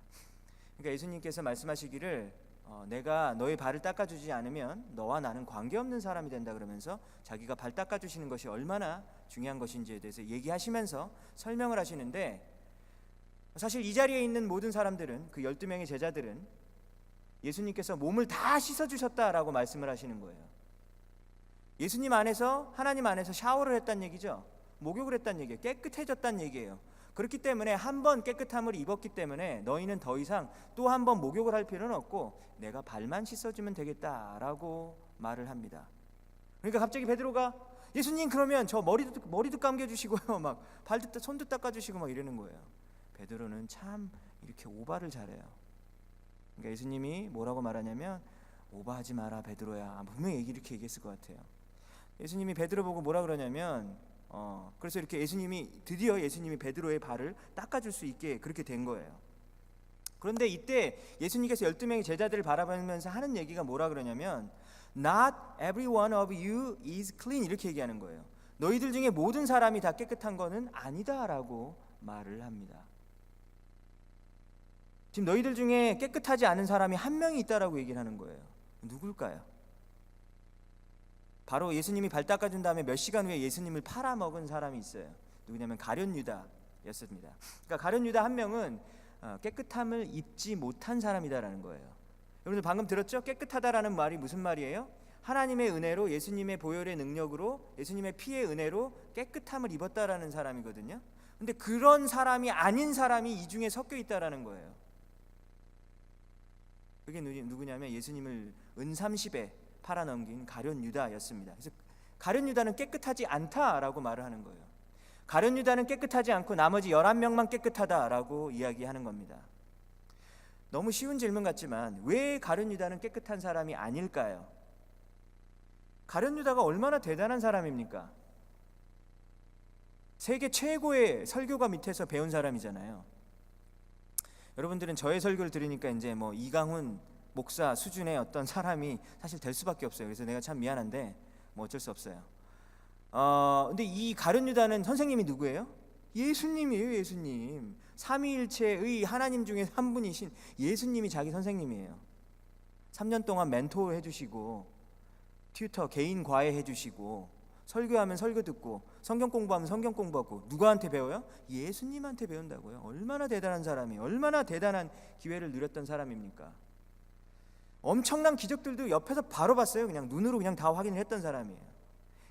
그러니까 예수님께서 말씀하시기를 내가 너의 발을 닦아주지 않으면 너와 나는 관계없는 사람이 된다 그러면서 자기가 발 닦아주시는 것이 얼마나 중요한 것인지에 대해서 얘기하시면서 설명을 하시는데 사실 이 자리에 있는 모든 사람들은 그 12명의 제자들은 예수님께서 몸을 다 씻어주셨다라고 말씀을 하시는 거예요. 예수님 안에서 하나님 안에서 샤워를 했다는 얘기죠. 목욕을 했다는 얘기예요. 깨끗해졌다는 얘기예요. 그렇기 때문에 한 번 깨끗함을 입었기 때문에 너희는 더 이상 또 한 번 목욕을 할 필요는 없고 내가 발만 씻어주면 되겠다라고 말을 합니다. 그러니까 갑자기 베드로가 예수님 그러면 저 머리도 감겨주시고요 막 발도 손도 닦아주시고 막 이러는 거예요. 베드로는 참 이렇게 오바를 잘해요. 그러니까 예수님이 뭐라고 말하냐면 오바하지 마라 베드로야. 분명히 이렇게 얘기했을 것 같아요. 예수님이 베드로 보고 뭐라 그러냐면 그래서 이렇게 드디어 예수님이 베드로의 발을 닦아줄 수 있게 그렇게 된 거예요. 그런데 이때 예수님께서 12명의 제자들을 바라보면서 하는 얘기가 뭐라 그러냐면 Not every one of you is clean 이렇게 얘기하는 거예요. 너희들 중에 모든 사람이 다 깨끗한 거는 아니다라고 말을 합니다. 지금 너희들 중에 깨끗하지 않은 사람이 한 명이 있다라고 얘기를 하는 거예요. 누굴까요? 바로 예수님이 발 닦아준 다음에 몇 시간 후에 예수님을 팔아먹은 사람이 있어요. 누구냐면 가룟 유다였습니다. 그러니까 가룟 유다 한 명은 깨끗함을 입지 못한 사람이다라는 거예요. 여러분들 방금 들었죠? 깨끗하다라는 말이 무슨 말이에요? 하나님의 은혜로 예수님의 보혈의 능력으로 예수님의 피의 은혜로 깨끗함을 입었다라는 사람이거든요. 근데 그런 사람이 아닌 사람이 이 중에 섞여 있다라는 거예요. 그게 누구냐면 예수님을 은30에 팔아넘긴 가룟 유다였습니다. 그래서 가룟 유다는 깨끗하지 않다라고 말을 하는 거예요. 가룟 유다는 깨끗하지 않고 나머지 11명만 깨끗하다라고 이야기하는 겁니다. 너무 쉬운 질문 같지만 왜 가룟 유다는 깨끗한 사람이 아닐까요? 가룟 유다가 얼마나 대단한 사람입니까? 세계 최고의 설교가 밑에서 배운 사람이잖아요. 여러분들은 저의 설교를 들으니까 이제 뭐 이강훈 목사 수준의 어떤 사람이 사실 될 수밖에 없어요. 그래서 내가 참 미안한데 뭐 어쩔 수 없어요. 근데 이 가룟 유다는 선생님이 누구예요? 예수님이에요. 예수님. 삼위일체의 하나님 중에 한 분이신 예수님이 자기 선생님이에요. 3년 동안 멘토 해주시고, 튜터 개인 과외 해주시고, 설교하면 설교 듣고, 성경 공부하면 성경 공부하고, 누구한테 배워요? 예수님한테 배운다고요. 얼마나 대단한 사람이에요. 얼마나 대단한 기회를 누렸던 사람입니까? 엄청난 기적들도 옆에서 바로 봤어요. 그냥 눈으로 그냥 다 확인을 했던 사람이에요.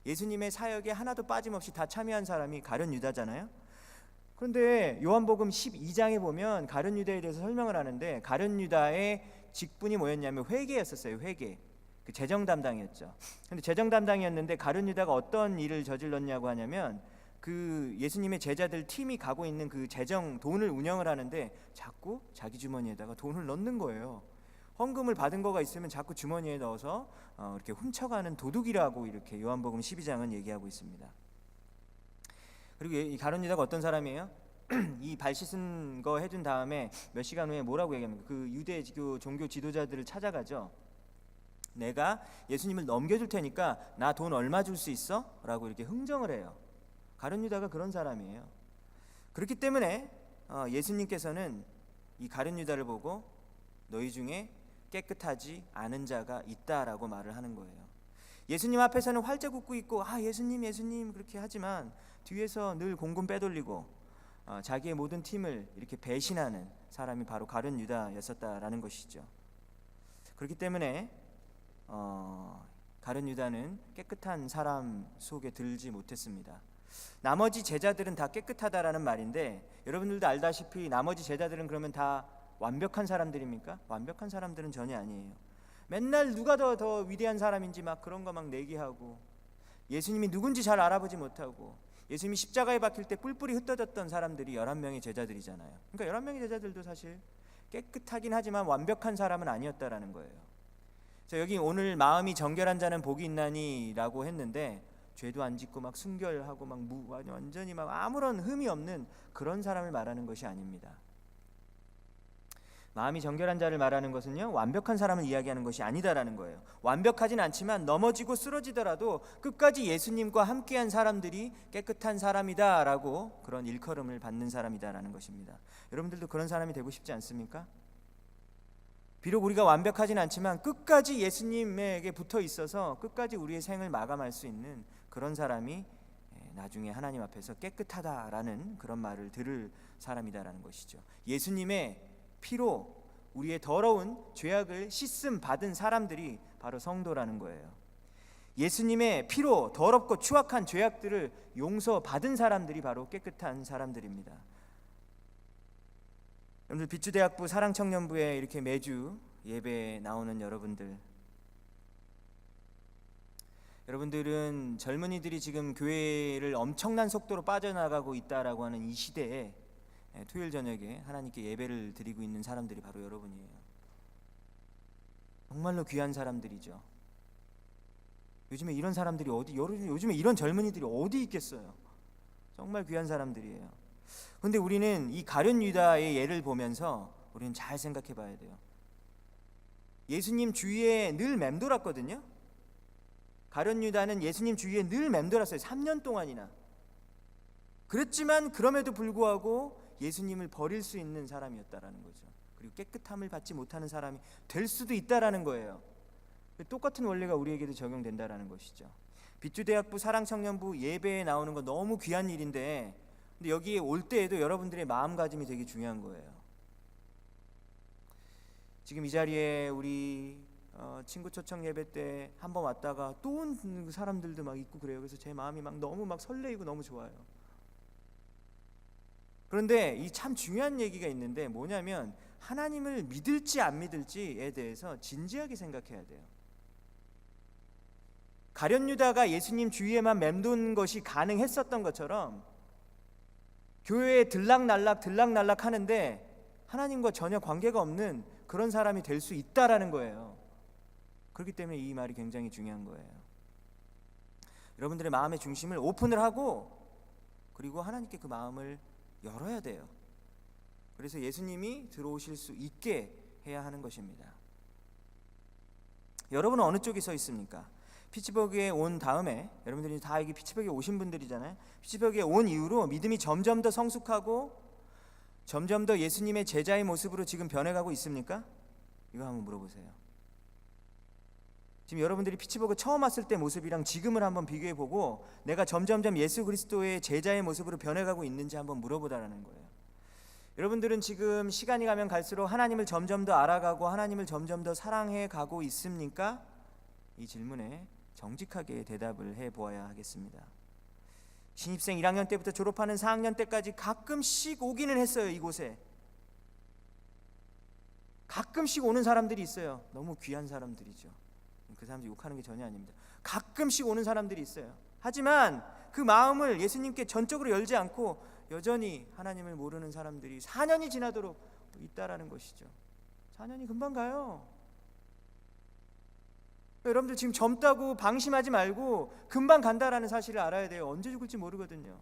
예수님의 사역에 하나도 빠짐없이 다 참여한 사람이 가룟 유다잖아요. 그런데 요한복음 12장에 보면 가룟 유다에 대해서 설명을 하는데, 가룟 유다의 직분이 뭐였냐면 회계였었어요. 회계. 그 재정 담당이었죠. 근데 재정 담당이었는데 가룟 유다가 어떤 일을 저질렀냐고 하냐면, 그 예수님의 제자들 팀이 가고 있는 그 재정 돈을 운영을 하는데 자꾸 자기 주머니에다가 돈을 넣는 거예요. 헌금을 받은 거가 있으면 자꾸 주머니에 넣어서 이렇게 훔쳐가는 도둑이라고 이렇게 요한복음 12장은 얘기하고 있습니다. 그리고 이 가룟 유다가 어떤 사람이에요? 이 발 씻은 거 해준 다음에 몇 시간 후에 뭐라고 얘기합니까? 그 유대 종교 지도자들을 찾아가죠. 내가 예수님을 넘겨줄 테니까 나 돈 얼마 줄 수 있어? 라고 이렇게 흥정을 해요. 가룟 유다가 그런 사람이에요. 그렇기 때문에 예수님께서는 이 가룟 유다를 보고 너희 중에 깨끗하지 않은 자가 있다라고 말을 하는 거예요. 예수님 앞에서는 활짝 웃고 있고 예수님 예수님 그렇게 하지만 뒤에서 늘 공금 빼돌리고 자기의 모든 팀을 이렇게 배신하는 사람이 바로 가룟 유다였었다라는 것이죠. 그렇기 때문에 가룟 유다는 깨끗한 사람 속에 들지 못했습니다. 나머지 제자들은 다 깨끗하다라는 말인데, 여러분들도 알다시피 나머지 제자들은 그러면 다 완벽한 사람들입니까? 완벽한 사람들은 전혀 아니에요. 맨날 누가 더 위대한 사람인지 막 그런 거 막 내기하고, 예수님이 누군지 잘 알아보지 못하고, 예수님이 십자가에 박힐 때 뿔뿔이 흩어졌던 사람들이 11명의 제자들이잖아요. 그러니까 11명의 제자들도 사실 깨끗하긴 하지만 완벽한 사람은 아니었다라는 거예요. 자, 여기 오늘 마음이 정결한 자는 복이 있나니라고 했는데, 죄도 안 짓고 막 순결하고 막 완전히 막 아무런 흠이 없는 그런 사람을 말하는 것이 아닙니다. 마음이 정결한 자를 말하는 것은요, 완벽한 사람을 이야기하는 것이 아니다라는 거예요. 완벽하진 않지만 넘어지고 쓰러지더라도 끝까지 예수님과 함께한 사람들이 깨끗한 사람이다라고 그런 일컬음을 받는 사람이다라는 것입니다. 여러분들도 그런 사람이 되고 싶지 않습니까? 비록 우리가 완벽하진 않지만 끝까지 예수님에게 붙어 있어서 끝까지 우리의 생을 마감할 수 있는 그런 사람이 나중에 하나님 앞에서 깨끗하다라는 그런 말을 들을 사람이다라는 것이죠. 예수님의 피로 우리의 더러운 죄악을 씻음 받은 사람들이 바로 성도라는 거예요. 예수님의 피로 더럽고 추악한 죄악들을 용서받은 사람들이 바로 깨끗한 사람들입니다. 여러분들, 빛주대학부 사랑청년부에 이렇게 매주 예배에 나오는 여러분들은 젊은이들이 지금 교회를 엄청난 속도로 빠져나가고 있다라고 하는 이 시대에 토요일 저녁에 하나님께 예배를 드리고 있는 사람들이 바로 여러분이에요. 정말로 귀한 사람들이죠. 요즘에 이런 사람들이 요즘에 이런 젊은이들이 어디 있겠어요? 정말 귀한 사람들이에요. 그런데 우리는 이 가룟 유다의 예를 보면서 우리는 잘 생각해 봐야 돼요. 예수님 주위에 늘 맴돌았거든요. 가룟 유다는 예수님 주위에 늘 맴돌았어요. 3년 동안이나. 그랬지만 그럼에도 불구하고 예수님을 버릴 수 있는 사람이었다라는 거죠. 그리고 깨끗함을 받지 못하는 사람이 될 수도 있다라는 거예요. 똑같은 원리가 우리에게도 적용된다라는 것이죠. 빛주대학부 사랑청년부 예배에 나오는 거 너무 귀한 일인데, 근데 여기에 올 때에도 여러분들의 마음가짐이 되게 중요한 거예요. 지금 이 자리에 우리 친구 초청 예배 때 한번 왔다가 또 온 사람들도 막 있고 그래요. 그래서 제 마음이 막 너무 막 설레이고 너무 좋아요. 그런데 이 참 중요한 얘기가 있는데, 뭐냐면 하나님을 믿을지 안 믿을지에 대해서 진지하게 생각해야 돼요. 가룟 유다가 예수님 주위에만 맴돈 것이 가능했었던 것처럼 교회에 들락날락 하는데 하나님과 전혀 관계가 없는 그런 사람이 될 수 있다라는 거예요. 그렇기 때문에 이 말이 굉장히 중요한 거예요. 여러분들의 마음의 중심을 오픈을 하고, 그리고 하나님께 그 마음을 열어야 돼요. 그래서 예수님이 들어오실 수 있게 해야 하는 것입니다. 여러분은 어느 쪽에 서 있습니까? 피츠버그에 온 다음에, 여러분들이 다 여기 피츠버그에 오신 분들이잖아요. 피츠버그에 온 이후로 믿음이 점점 더 성숙하고 점점 더 예수님의 제자의 모습으로 지금 변해가고 있습니까? 이거 한번 물어보세요. 지금 여러분들이 피츠버그 처음 왔을 때 모습이랑 지금을 한번 비교해보고 내가 점점점 예수 그리스도의 제자의 모습으로 변해가고 있는지 한번 물어보다라는 거예요. 여러분들은 지금 시간이 가면 갈수록 하나님을 점점 더 알아가고 하나님을 점점 더 사랑해 가고 있습니까? 이 질문에 정직하게 대답을 해보아야 하겠습니다. 신입생 1학년 때부터 졸업하는 4학년 때까지 가끔씩 오기는 했어요. 이곳에 가끔씩 오는 사람들이 있어요. 너무 귀한 사람들이죠. 그 사람들 욕하는 게 전혀 아닙니다. 가끔씩 오는 사람들이 있어요. 하지만 그 마음을 예수님께 전적으로 열지 않고 여전히 하나님을 모르는 사람들이 4년이 지나도록 있다라는 것이죠. 4년이 금방 가요. 여러분들 지금 젊다고 방심하지 말고 금방 간다라는 사실을 알아야 돼요. 언제 죽을지 모르거든요.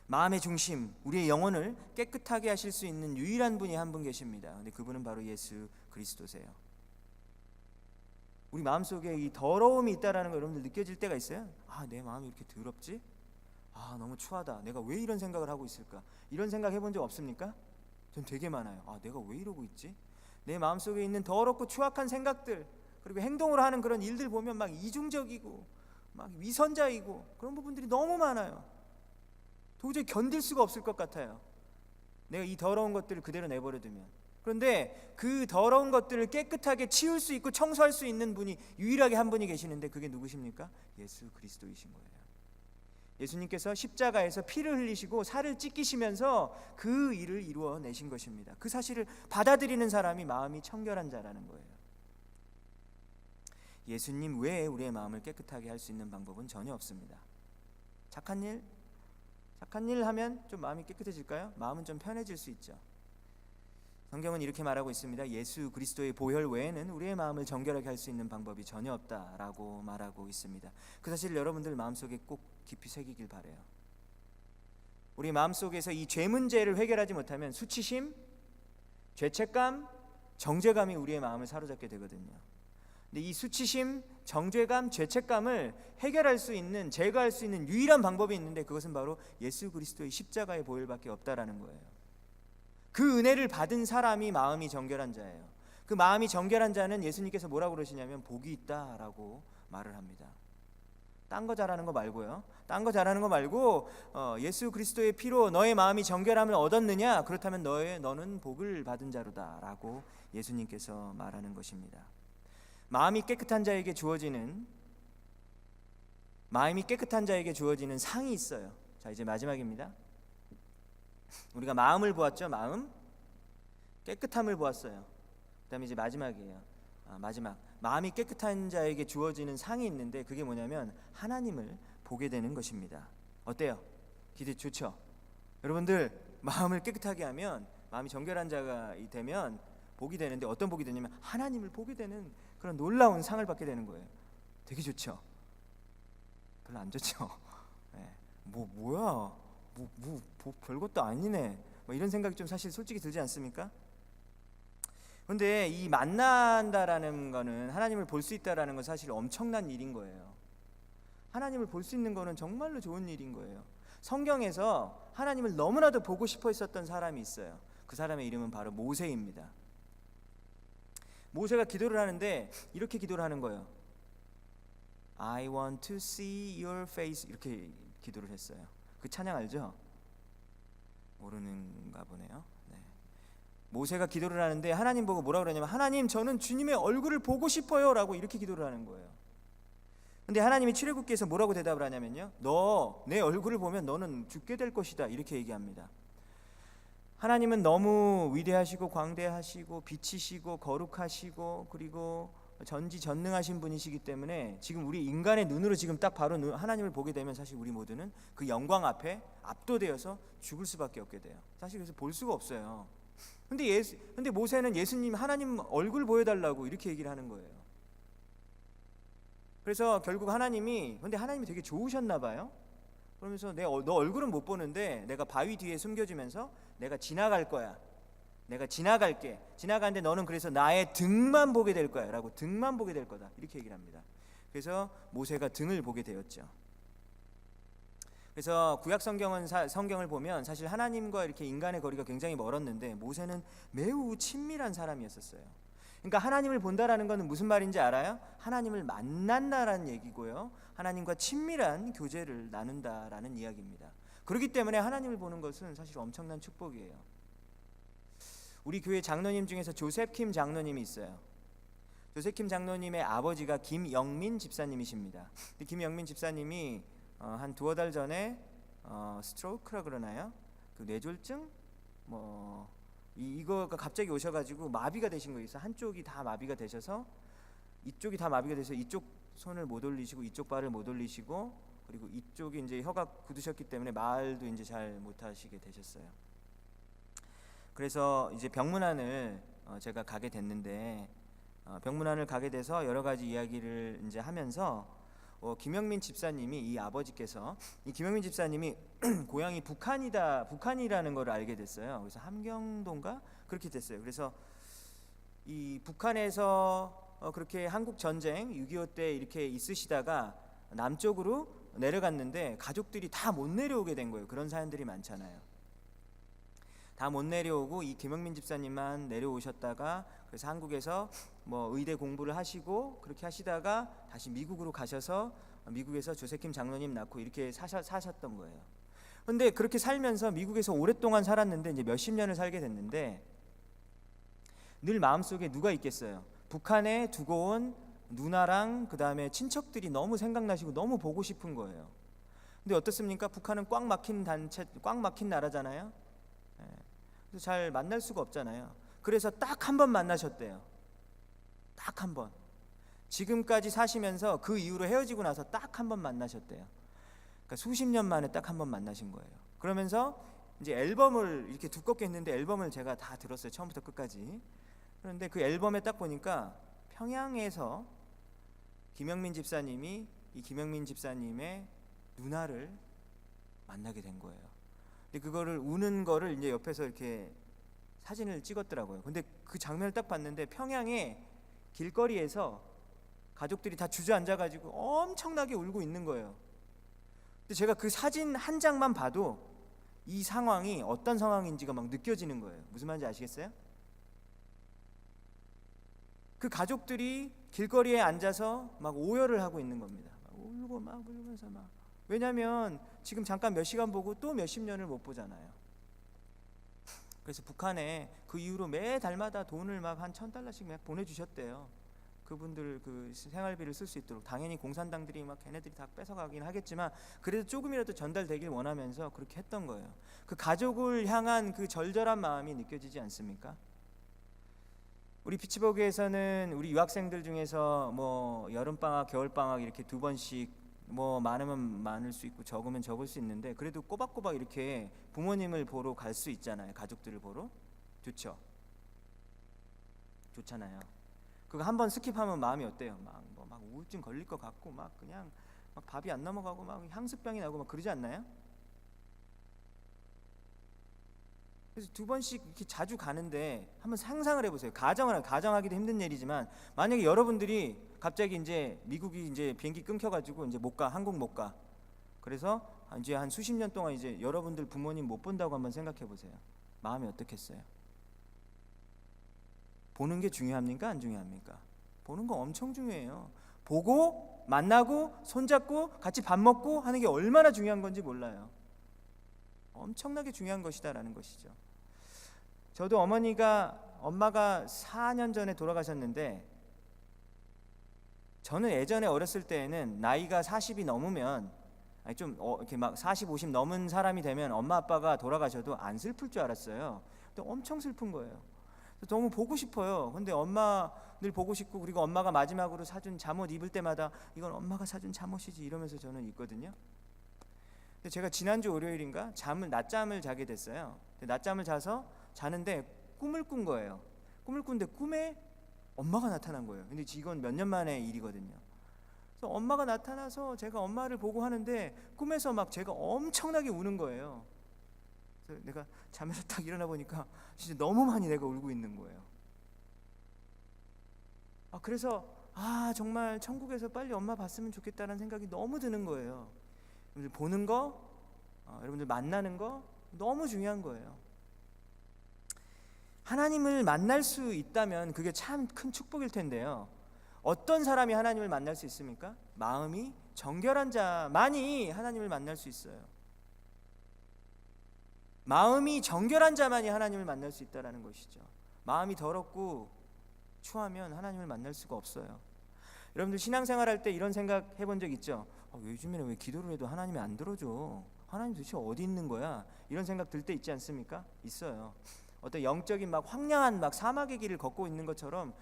마음의 중심, 우리의 영혼을 깨끗하게 하실 수 있는 유일한 분이 한 분 계십니다. 근데 그분은 바로 예수 그리스도세요. 우리 마음속에 이 더러움이 있다라는 거 여러분들 느껴질 때가 있어요? 아, 내 마음이 이렇게 더럽지? 아, 너무 추하다. 내가 왜 이런 생각을 하고 있을까? 이런 생각 해본 적 없습니까? 전 되게 많아요. 아, 내가 왜 이러고 있지? 내 마음속에 있는 더럽고 추악한 생각들, 그리고 행동으로 하는 그런 일들 보면 막 이중적이고 막 위선자이고 그런 부분들이 너무 많아요. 도저히 견딜 수가 없을 것 같아요. 내가 이 더러운 것들을 그대로 내버려 두면. 그런데 그 더러운 것들을 깨끗하게 치울 수 있고 청소할 수 있는 분이 유일하게 한 분이 계시는데 그게 누구십니까? 예수 그리스도이신 거예요. 예수님께서 십자가에서 피를 흘리시고 살을 찢기시면서 그 일을 이루어내신 것입니다. 그 사실을 받아들이는 사람이 마음이 청결한 자라는 거예요. 예수님 외에 우리의 마음을 깨끗하게 할 수 있는 방법은 전혀 없습니다. 착한 일 하면 좀 마음이 깨끗해질까요? 마음은 좀 편해질 수 있죠. 성경은 이렇게 말하고 있습니다. 예수 그리스도의 보혈 외에는 우리의 마음을 정결하게 할 수 있는 방법이 전혀 없다라고 말하고 있습니다. 그 사실을 여러분들 마음속에 꼭 깊이 새기길 바라요. 우리 마음속에서 이 죄 문제를 해결하지 못하면 수치심, 죄책감, 정죄감이 우리의 마음을 사로잡게 되거든요. 근데 이 수치심, 정죄감, 죄책감을 해결할 수 있는, 제거할 수 있는 유일한 방법이 있는데 그것은 바로 예수 그리스도의 십자가의 보혈밖에 없다라는 거예요. 그 은혜를 받은 사람이 마음이 정결한 자예요. 그 마음이 정결한 자는 예수님께서 뭐라고 그러시냐면 복이 있다라고 말을 합니다. 딴 거 잘하는 거 말고요. 딴 거 잘하는 거 말고 예수 그리스도의 피로 너의 마음이 정결함을 얻었느냐? 그렇다면 너는 복을 받은 자로다라고 예수님께서 말하는 것입니다. 마음이 깨끗한 자에게 주어지는 상이 있어요. 자, 이제 마지막입니다. 우리가 마음을 보았죠. 마음 깨끗함을 보았어요. 그 다음에 이제 마지막이에요. 마지막 마음이 깨끗한 자에게 주어지는 상이 있는데 그게 뭐냐면 하나님을 보게 되는 것입니다. 어때요? 기대 좋죠? 여러분들 마음을 깨끗하게 하면, 마음이 정결한 자가 되면 복이 되는데 어떤 복이 되냐면 하나님을 보게 되는 그런 놀라운 상을 받게 되는 거예요. 되게 좋죠? 별로 안 좋죠? 네. 뭐야? 별것도 아니네. 이런 생각이 좀 사실 솔직히 들지 않습니까? 그런데 이 만난다라는 거는, 하나님을 볼 수 있다라는 건 사실 엄청난 일인 거예요. 하나님을 볼 수 있는 거는 정말로 좋은 일인 거예요. 성경에서 하나님을 너무나도 보고 싶어 했었던 사람이 있어요. 그 사람의 이름은 바로 모세입니다. 모세가 기도를 하는데 이렇게 기도를 하는 거예요. I want to see your face, 이렇게 기도를 했어요. 그 찬양 알죠? 모르는가 보네요. 네. 모세가 기도를 하는데 하나님 보고 뭐라고 그러냐면 하나님, 저는 주님의 얼굴을 보고 싶어요 라고 이렇게 기도를 하는 거예요. 근데 하나님이 출애굽기에서 뭐라고 대답을 하냐면요, 너 내 얼굴을 보면 너는 죽게 될 것이다, 이렇게 얘기합니다. 하나님은 너무 위대하시고 광대하시고 빛이시고 거룩하시고 그리고 전지전능하신 분이시기 때문에 지금 우리 인간의 눈으로 지금 딱 바로 하나님을 보게 되면 사실 우리 모두는 그 영광 앞에 압도되어서 죽을 수밖에 없게 돼요. 사실 그래서 볼 수가 없어요. 근데 모세는 예수님, 하나님 얼굴 보여달라고 이렇게 얘기를 하는 거예요. 그래서 결국 하나님이 되게 좋으셨나 봐요. 그러면서 너 얼굴은 못 보는데 내가 바위 뒤에 숨겨주면서 내가 지나갈 거야. 내가 지나갈게. 지나가는데 너는 그래서 나의 등만 보게 될 거야 라고, 등만 보게 될 거다, 이렇게 얘기를 합니다. 그래서 모세가 등을 보게 되었죠. 그래서 구약 성경을 보면 사실 하나님과 이렇게 인간의 거리가 굉장히 멀었는데 모세는 매우 친밀한 사람이었었어요. 그러니까 하나님을 본다라는 것은 무슨 말인지 알아요? 하나님을 만난다라는 얘기고요, 하나님과 친밀한 교제를 나눈다라는 이야기입니다. 그렇기 때문에 하나님을 보는 것은 사실 엄청난 축복이에요. 우리 교회 장로님 중에서 조셉킴 장로님이 있어요. 조셉킴 장로님의 아버지가 김영민 집사님이십니다. 김영민 집사님이 한 두어 달 전에 스트로크라 그러나요? 그 뇌졸중 이거가 갑자기 오셔가지고 마비가 되신 거예요. 한쪽이 다 마비가 되셔서, 이쪽이 다 마비가 돼서 이쪽 손을 못 올리시고 이쪽 발을 못 올리시고, 그리고 이쪽이 이제 혀가 굳으셨기 때문에 말도 이제 잘 못하시게 되셨어요. 그래서 이제 병문안을 제가 가게 됐는데, 병문안을 가게 돼서 여러 가지 이야기를 이제 하면서 김영민 집사님이, 이 아버지께서, 이 김영민 집사님이 고향이 북한이라는 걸 알게 됐어요. 그래서 함경도인가 그렇게 됐어요. 그래서 이 북한에서 그렇게 한국 전쟁 6.25 때 이렇게 있으시다가 남쪽으로 내려갔는데 가족들이 다 못 내려오게 된 거예요. 그런 사연들이 많잖아요. 다 못 내려오고 이 김영민 집사님만 내려오셨다가, 그래서 한국에서 의대 공부를 하시고 그렇게 하시다가 다시 미국으로 가셔서 미국에서 조셉킴 장로님 낳고 이렇게 사셨던 거예요. 근데 그렇게 살면서 미국에서 오랫동안 살았는데 이제 몇십 년을 살게 됐는데 늘 마음속에 누가 있겠어요? 북한에 두고 온 누나랑 그 다음에 친척들이 너무 생각나시고 너무 보고 싶은 거예요. 근데 어떻습니까? 북한은 꽉 막힌 나라잖아요. 그래서 잘 만날 수가 없잖아요. 그래서 딱 한 번 만나셨대요. 딱 한 번. 지금까지 사시면서 그 이후로 헤어지고 나서 딱 한 번 만나셨대요. 그러니까 수십 년 만에 딱 한 번 만나신 거예요. 그러면서 이제 앨범을 이렇게 두껍게 했는데 앨범을 제가 다 들었어요. 처음부터 끝까지. 그런데 그 앨범에 딱 보니까 평양에서 김영민 집사님이 이 김영민 집사님의 누나를 만나게 된 거예요. 근데 그거를 우는 거를 이제 옆에서 이렇게 사진을 찍었더라고요. 근데 그 장면을 딱 봤는데 평양의 길거리에서 가족들이 다 주저앉아가지고 엄청나게 울고 있는 거예요. 근데 제가 그 사진 한 장만 봐도 이 상황이 어떤 상황인지가 막 느껴지는 거예요. 무슨 말인지 아시겠어요? 그 가족들이 길거리에 앉아서 막 오열을 하고 있는 겁니다. 울고 막 울면서 막. 왜냐하면 지금 잠깐 몇 시간 보고 또 몇십 년을 못 보잖아요. 그래서 북한에 그 이후로 매 달마다 돈을 막 한 $1,000씩 막 보내주셨대요. 그분들 그 생활비를 쓸 수 있도록. 당연히 공산당들이 막 걔네들이 다 뺏어가긴 하겠지만 그래도 조금이라도 전달되길 원하면서 그렇게 했던 거예요. 그 가족을 향한 그 절절한 마음이 느껴지지 않습니까? 우리 피츠버그에서는 우리 유학생들 중에서 여름방학, 겨울방학 이렇게 두 번씩 많으면 많을 수 있고 적으면 적을 수 있는데 그래도 꼬박꼬박 이렇게 부모님을 보러 갈 수 있잖아요. 가족들을 보러. 좋죠. 좋잖아요. 그거 한번 스킵하면 마음이 어때요? 막 우울증 걸릴 것 같고 막 그냥 막 밥이 안 넘어가고 막 향수병이 나고 막 그러지 않나요? 그래서 두 번씩 이렇게 자주 가는데 한번 상상을 해보세요. 가정하기도 힘든 일이지만 만약에 여러분들이 갑자기 이제 미국이 이제 비행기 끊겨가지고 이제 못 가, 한국 못 가. 그래서 이제 한 수십 년 동안 이제 여러분들 부모님 못 본다고 한번 생각해 보세요. 마음이 어떻겠어요? 보는 게 중요합니까? 안 중요합니까? 보는 거 엄청 중요해요. 보고 만나고 손잡고 같이 밥 먹고 하는 게 얼마나 중요한 건지 몰라요. 엄청나게 중요한 것이다라는 것이죠. 저도 엄마가 4년 전에 돌아가셨는데 저는 예전에 어렸을 때에는 나이가 40이 넘으면 이렇게 막 40, 50 넘은 사람이 되면 엄마 아빠가 돌아가셔도 안 슬플 줄 알았어요. 근데 엄청 슬픈 거예요. 너무 보고 싶어요. 근데 엄마 늘 보고 싶고 그리고 엄마가 마지막으로 사준 잠옷 입을 때마다 이건 엄마가 사준 잠옷이지 이러면서 저는 있거든요. 근데 제가 지난주 월요일인가 낮잠을 자게 됐어요. 낮잠을 자서 자는데 꿈을 꾼 거예요. 꿈을 꾼데 꿈에 엄마가 나타난 거예요. 근데 이건 몇 년 만의 일이거든요. 그래서 엄마가 나타나서 제가 엄마를 보고 하는데 꿈에서 막 제가 엄청나게 우는 거예요. 그래서 내가 잠에서 딱 일어나 보니까 진짜 너무 많이 내가 울고 있는 거예요. 그래서 정말 천국에서 빨리 엄마 봤으면 좋겠다는 생각이 너무 드는 거예요. 여러분들 보는 거, 여러분들 만나는 거 너무 중요한 거예요. 하나님을 만날 수 있다면 그게 참 큰 축복일 텐데요. 어떤 사람이 하나님을 만날 수 있습니까? 마음이 정결한 자만이 하나님을 만날 수 있어요. 마음이 정결한 자만이 하나님을 만날 수 있다는 것이죠. 마음이 더럽고 추하면 하나님을 만날 수가 없어요. 여러분들 신앙생활 할 때 이런 생각 해본 적 있죠? 요즘에는 왜 기도를 해도 하나님이 안 들어줘? 하나님 도대체 어디 있는 거야? 이런 생각 들 때 있지 않습니까? 있어요. 어떤 영적인 막 황량한 막 사막의 길을 걷고 있는 것처럼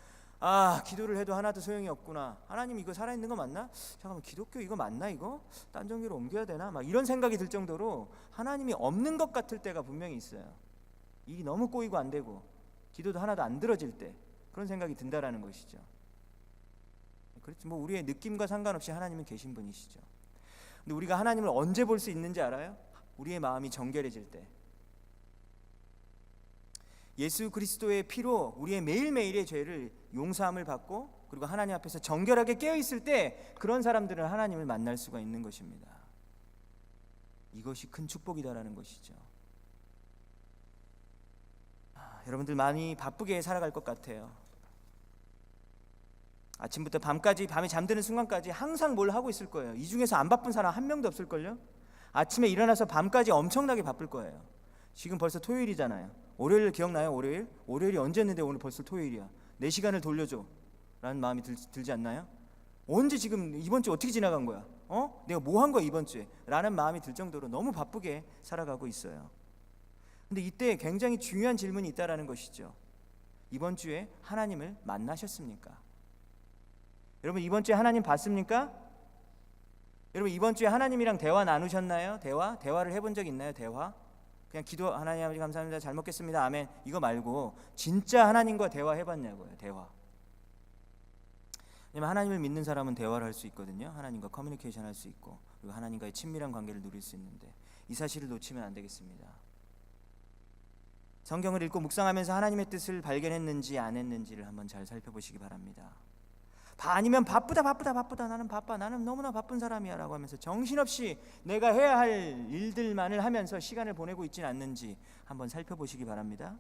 기도를 해도 하나도 소용이 없구나. 하나님 이거 살아있는 거 맞나? 잠깐만, 기독교 이거 맞나 이거? 딴 종교로 옮겨야 되나? 막 이런 생각이 들 정도로 하나님이 없는 것 같을 때가 분명히 있어요. 일이 너무 꼬이고 안 되고 기도도 하나도 안 들어질 때 그런 생각이 든다라는 것이죠. 그렇지, 뭐 우리의 느낌과 상관없이 하나님은 계신 분이시죠. 근데 우리가 하나님을 언제 볼 수 있는지 알아요? 우리의 마음이 정결해질 때. 예수 그리스도의 피로 우리의 매일매일의 죄를 용서함을 받고 그리고 하나님 앞에서 정결하게 깨어있을 때 그런 사람들은 하나님을 만날 수가 있는 것입니다. 이것이 큰 축복이다라는 것이죠. 여러분들 많이 바쁘게 살아갈 것 같아요. 아침부터 밤까지, 밤에 잠드는 순간까지 항상 뭘 하고 있을 거예요. 이 중에서 안 바쁜 사람 한 명도 없을걸요? 아침에 일어나서 밤까지 엄청나게 바쁠 거예요. 지금 벌써 토요일이잖아요. 월요일 기억나요? 월요일이 언제였는데 오늘 벌써 토요일이야. 내 시간을 돌려줘 라는 마음이 들지 않나요? 언제 지금 이번 주 어떻게 지나간 거야? 내가 뭐 한 거야 이번 주에? 라는 마음이 들 정도로 너무 바쁘게 살아가고 있어요. 근데 이때 굉장히 중요한 질문이 있다라는 것이죠. 이번 주에 하나님을 만나셨습니까? 여러분 이번 주에 하나님 봤습니까? 여러분 이번 주에 하나님이랑 대화 나누셨나요? 대화를 해본 적 있나요? 대화? 그냥 기도, 하나님 아버지 감사합니다, 잘 먹겠습니다, 아멘, 이거 말고 진짜 하나님과 대화해봤냐고요. 대화. 왜냐면 하나님을 믿는 사람은 대화를 할 수 있거든요. 하나님과 커뮤니케이션 할 수 있고 그리고 하나님과의 친밀한 관계를 누릴 수 있는데 이 사실을 놓치면 안 되겠습니다. 성경을 읽고 묵상하면서 하나님의 뜻을 발견했는지 안 했는지를 한번 잘 살펴보시기 바랍니다. 아니면 바쁘다 나는 바빠, 나는 너무나 바쁜 사람이야 라고 하면서 정신없이 내가 해야 할 일들만을 하면서 시간을 보내고 있지는 않는지 한번 살펴보시기 바랍니다.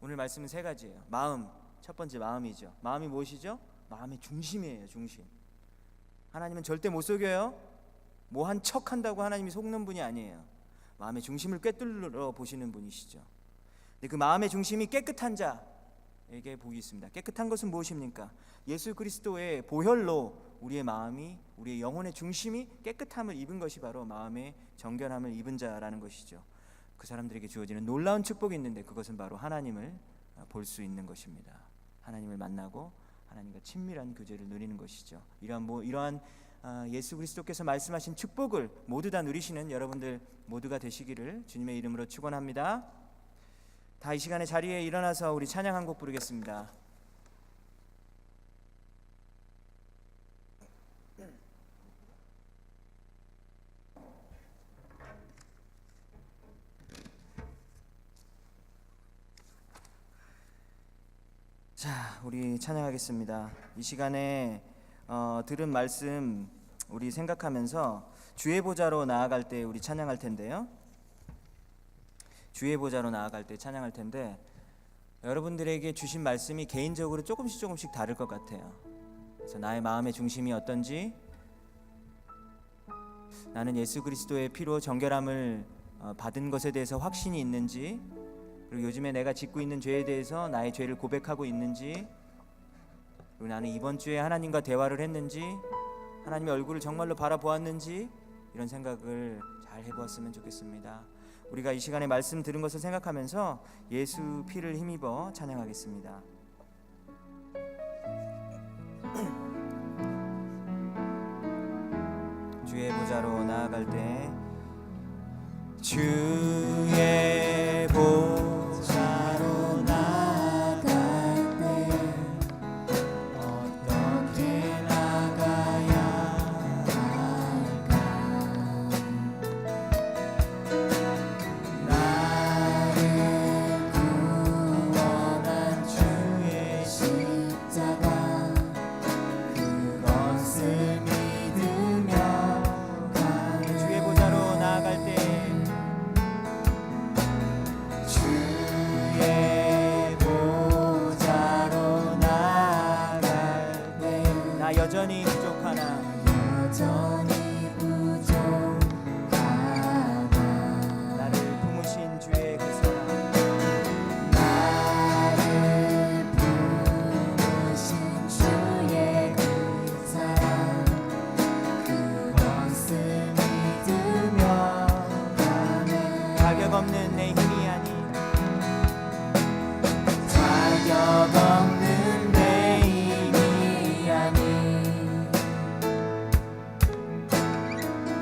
오늘 말씀은 세 가지예요. 마음, 첫 번째 마음이죠. 마음이 무엇이죠? 마음의 중심이에요. 중심. 하나님은 절대 못 속여요. 뭐 한 척 한다고 하나님이 속는 분이 아니에요. 마음의 중심을 꿰뚫어 보시는 분이시죠. 근데 그 마음의 중심이 깨끗한 자에게 복이 있습니다. 깨끗한 것은 무엇입니까? 예수 그리스도의 보혈로 우리의 마음이, 우리의 영혼의 중심이 깨끗함을 입은 것이 바로 마음의 정결함을 입은 자라는 것이죠. 그 사람들에게 주어지는 놀라운 축복이 있는데 그것은 바로 하나님을 볼 수 있는 것입니다. 하나님을 만나고 하나님과 친밀한 교제를 누리는 것이죠. 이러한 예수 그리스도께서 말씀하신 축복을 모두 다 누리시는 여러분들 모두가 되시기를 주님의 이름으로 축원합니다. 다 이 시간에 자리에 일어나서 우리 찬양 한 곡 부르겠습니다. 자, 우리 찬양하겠습니다. 이 시간에 들은 말씀 우리 생각하면서 주의 보좌로 나아갈 때 우리 찬양할 텐데요. 주의 보좌로 나아갈 때 찬양할 텐데 여러분들에게 주신 말씀이 개인적으로 조금씩 다를 것 같아요. 그래서 나의 마음의 중심이 어떤지, 나는 예수 그리스도의 피로 정결함을 받은 것에 대해서 확신이 있는지, 그리고 요즘에 내가 짓고 있는 죄에 대해서 나의 죄를 고백하고 있는지, 그리고 나는 이번 주에 하나님과 대화를 했는지, 하나님의 얼굴을 정말로 바라보았는지, 이런 생각을 잘 해보았으면 좋겠습니다. 우리가 이 시간에 말씀 들은 것을 생각하면서 예수 피를 힘입어 찬양하겠습니다. 주의 보좌로 나아갈 때, 주의 보좌로 나아갈 때 어떻게 나가야 할까? 나 여전히 부족하나
여전히 부족하나
나를 품으신 주의 그 사랑
나를 부르신 주의 그 사랑 그것을 믿으며 가네
자격 없는 내 힘이 아닌
자격 없는 내 힘이 아닌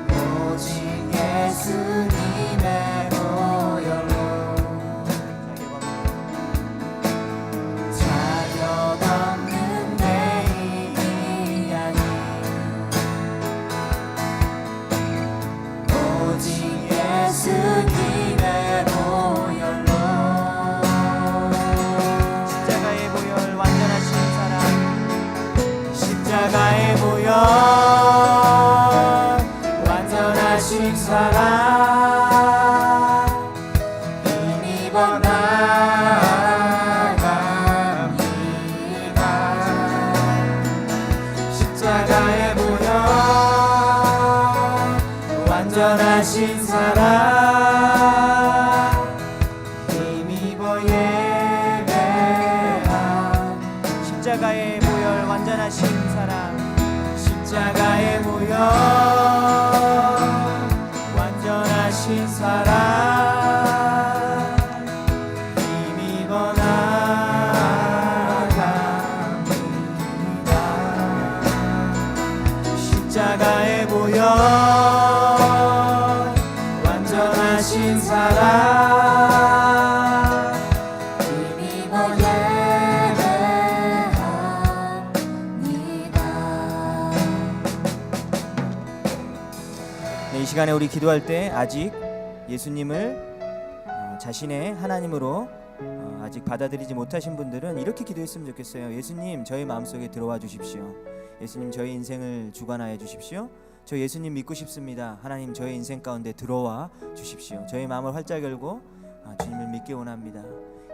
오직 예수님의 보혈로 자격 없는 내 힘이 아닌 오직 예수님의 보혈로
십자가의 보혈 완전하신 사랑 십자가의 보혈
완전하신 사랑 힘입어 나아갑니다 십자가의 보혈 완전하신 사랑 힘입어 예배한
십자가의 보혈 완전하신 사랑
십자가의 보혈 완전하신 사랑 힘입어 나아갑니다 십자가의 보혈 완전하신 사랑 힘입어 예배합니다
네, 이 시간에 우리 기도할 때 아직 예수님을 자신의 하나님으로 아직 받아들이지 못하신 분들은 이렇게 기도했으면 좋겠어요. 예수님 저희 마음속에 들어와 주십시오. 예수님 저희 인생을 주관하여 주십시오. 저 예수님 믿고 싶습니다. 하나님 저희 인생 가운데 들어와 주십시오. 저희 마음을 활짝 열고 주님을 믿기 원합니다.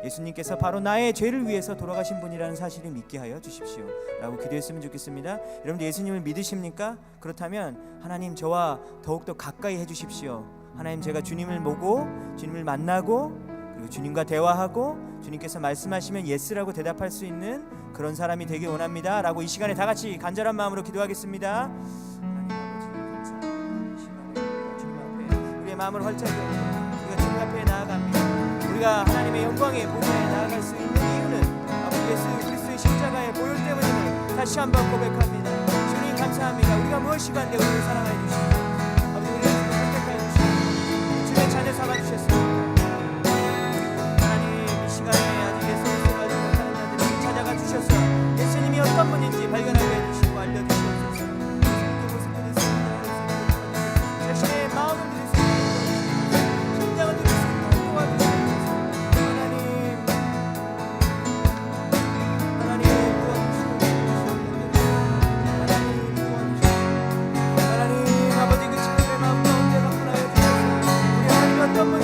예수님께서 바로 나의 죄를 위해서 돌아가신 분이라는 사실을 믿게 하여 주십시오 라고 기도했으면 좋겠습니다. 여러분들 예수님을 믿으십니까? 그렇다면 하나님 저와 더욱더 가까이 해주십시오. 하나님 제가 주님을 보고 주님을 만나고 그리고 주님과 대화하고 주님께서 말씀하시면 예스라고 대답할 수 있는 그런 사람이 되길 원합니다 라고 이 시간에 다 같이 간절한 마음으로 기도하겠습니다. 하나님 아버지 감사합니다. 이 시간에 우리가 주님 앞에 우리의 마음을 활짝 열고 우리가 주님 앞에 나아갑니다. 우리가 하나님의 영광의 보좌에 나아갈 수 있는 이유는 아버지 예수 그리스도의 십자가의 보혈 때문임을 다시 한번 고백합니다. 주님 감사합니다. 우리가 무엇이간데 우리를 사랑하여 주시고 아버지 우리를 주님 선택하여 주시고 주의 자녀 삼아 주셨습니다. 하나님 이 시간에 아직 예수를 알지 못하는 자들에게 찾아가 주셔서 예수님이 어떤 분인지 발견하게 해주시고 알려주시옵소서. 예수님의 모습을 있습니다. 자신의 마음을 드릴 수 있는 심장을 드릴 수 있는 도와주시옵소서. 하나님 아버지 그 친구의 마음 가운데 나타나여 주셔서 우리 하나님 어떤 분이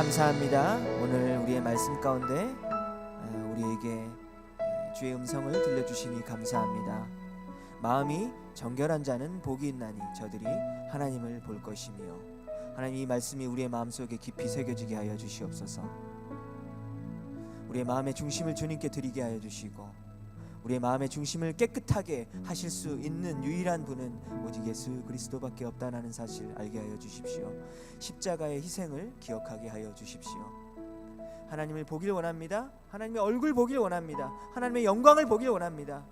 감사합니다. 오늘 우리의 말씀 가운데 우리에게 주의 음성을 들려주시니 감사합니다. 마음이 정결한 자는 복이 있나니 저들이 하나님을 볼 것이며, 하나님 이 말씀이 우리의 마음속에 깊이 새겨지게 하여 주시옵소서. 우리의 마음의 중심을 주님께 드리게 하여 주시고, 우리의 마음의 중심을 깨끗하게 하실 수 있는 유일한 분은 오직 예수 그리스도밖에 없다는 사실 알게 하여 주십시오. 십자가의 희생을 기억하게 하여 주십시오. 하나님을 보길 원합니다. 하나님의 얼굴 보길 원합니다. 하나님의 영광을 보길 원합니다.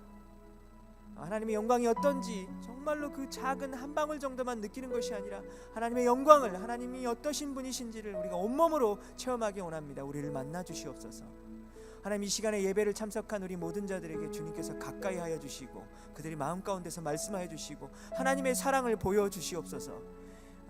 하나님의 영광이 어떤지 정말로 그 작은 한 방울 정도만 느끼는 것이 아니라 하나님의 영광을, 하나님이 어떠신 분이신지를 우리가 온몸으로 체험하기 원합니다. 우리를 만나 주시옵소서. 하나님, 이 시간에 예배를 참석한 우리 모든 자들에게 주님께서 가까이 하여 주시고 그들이 마음 가운데서 말씀하여 주시고 하나님의 사랑을 보여주시옵소서.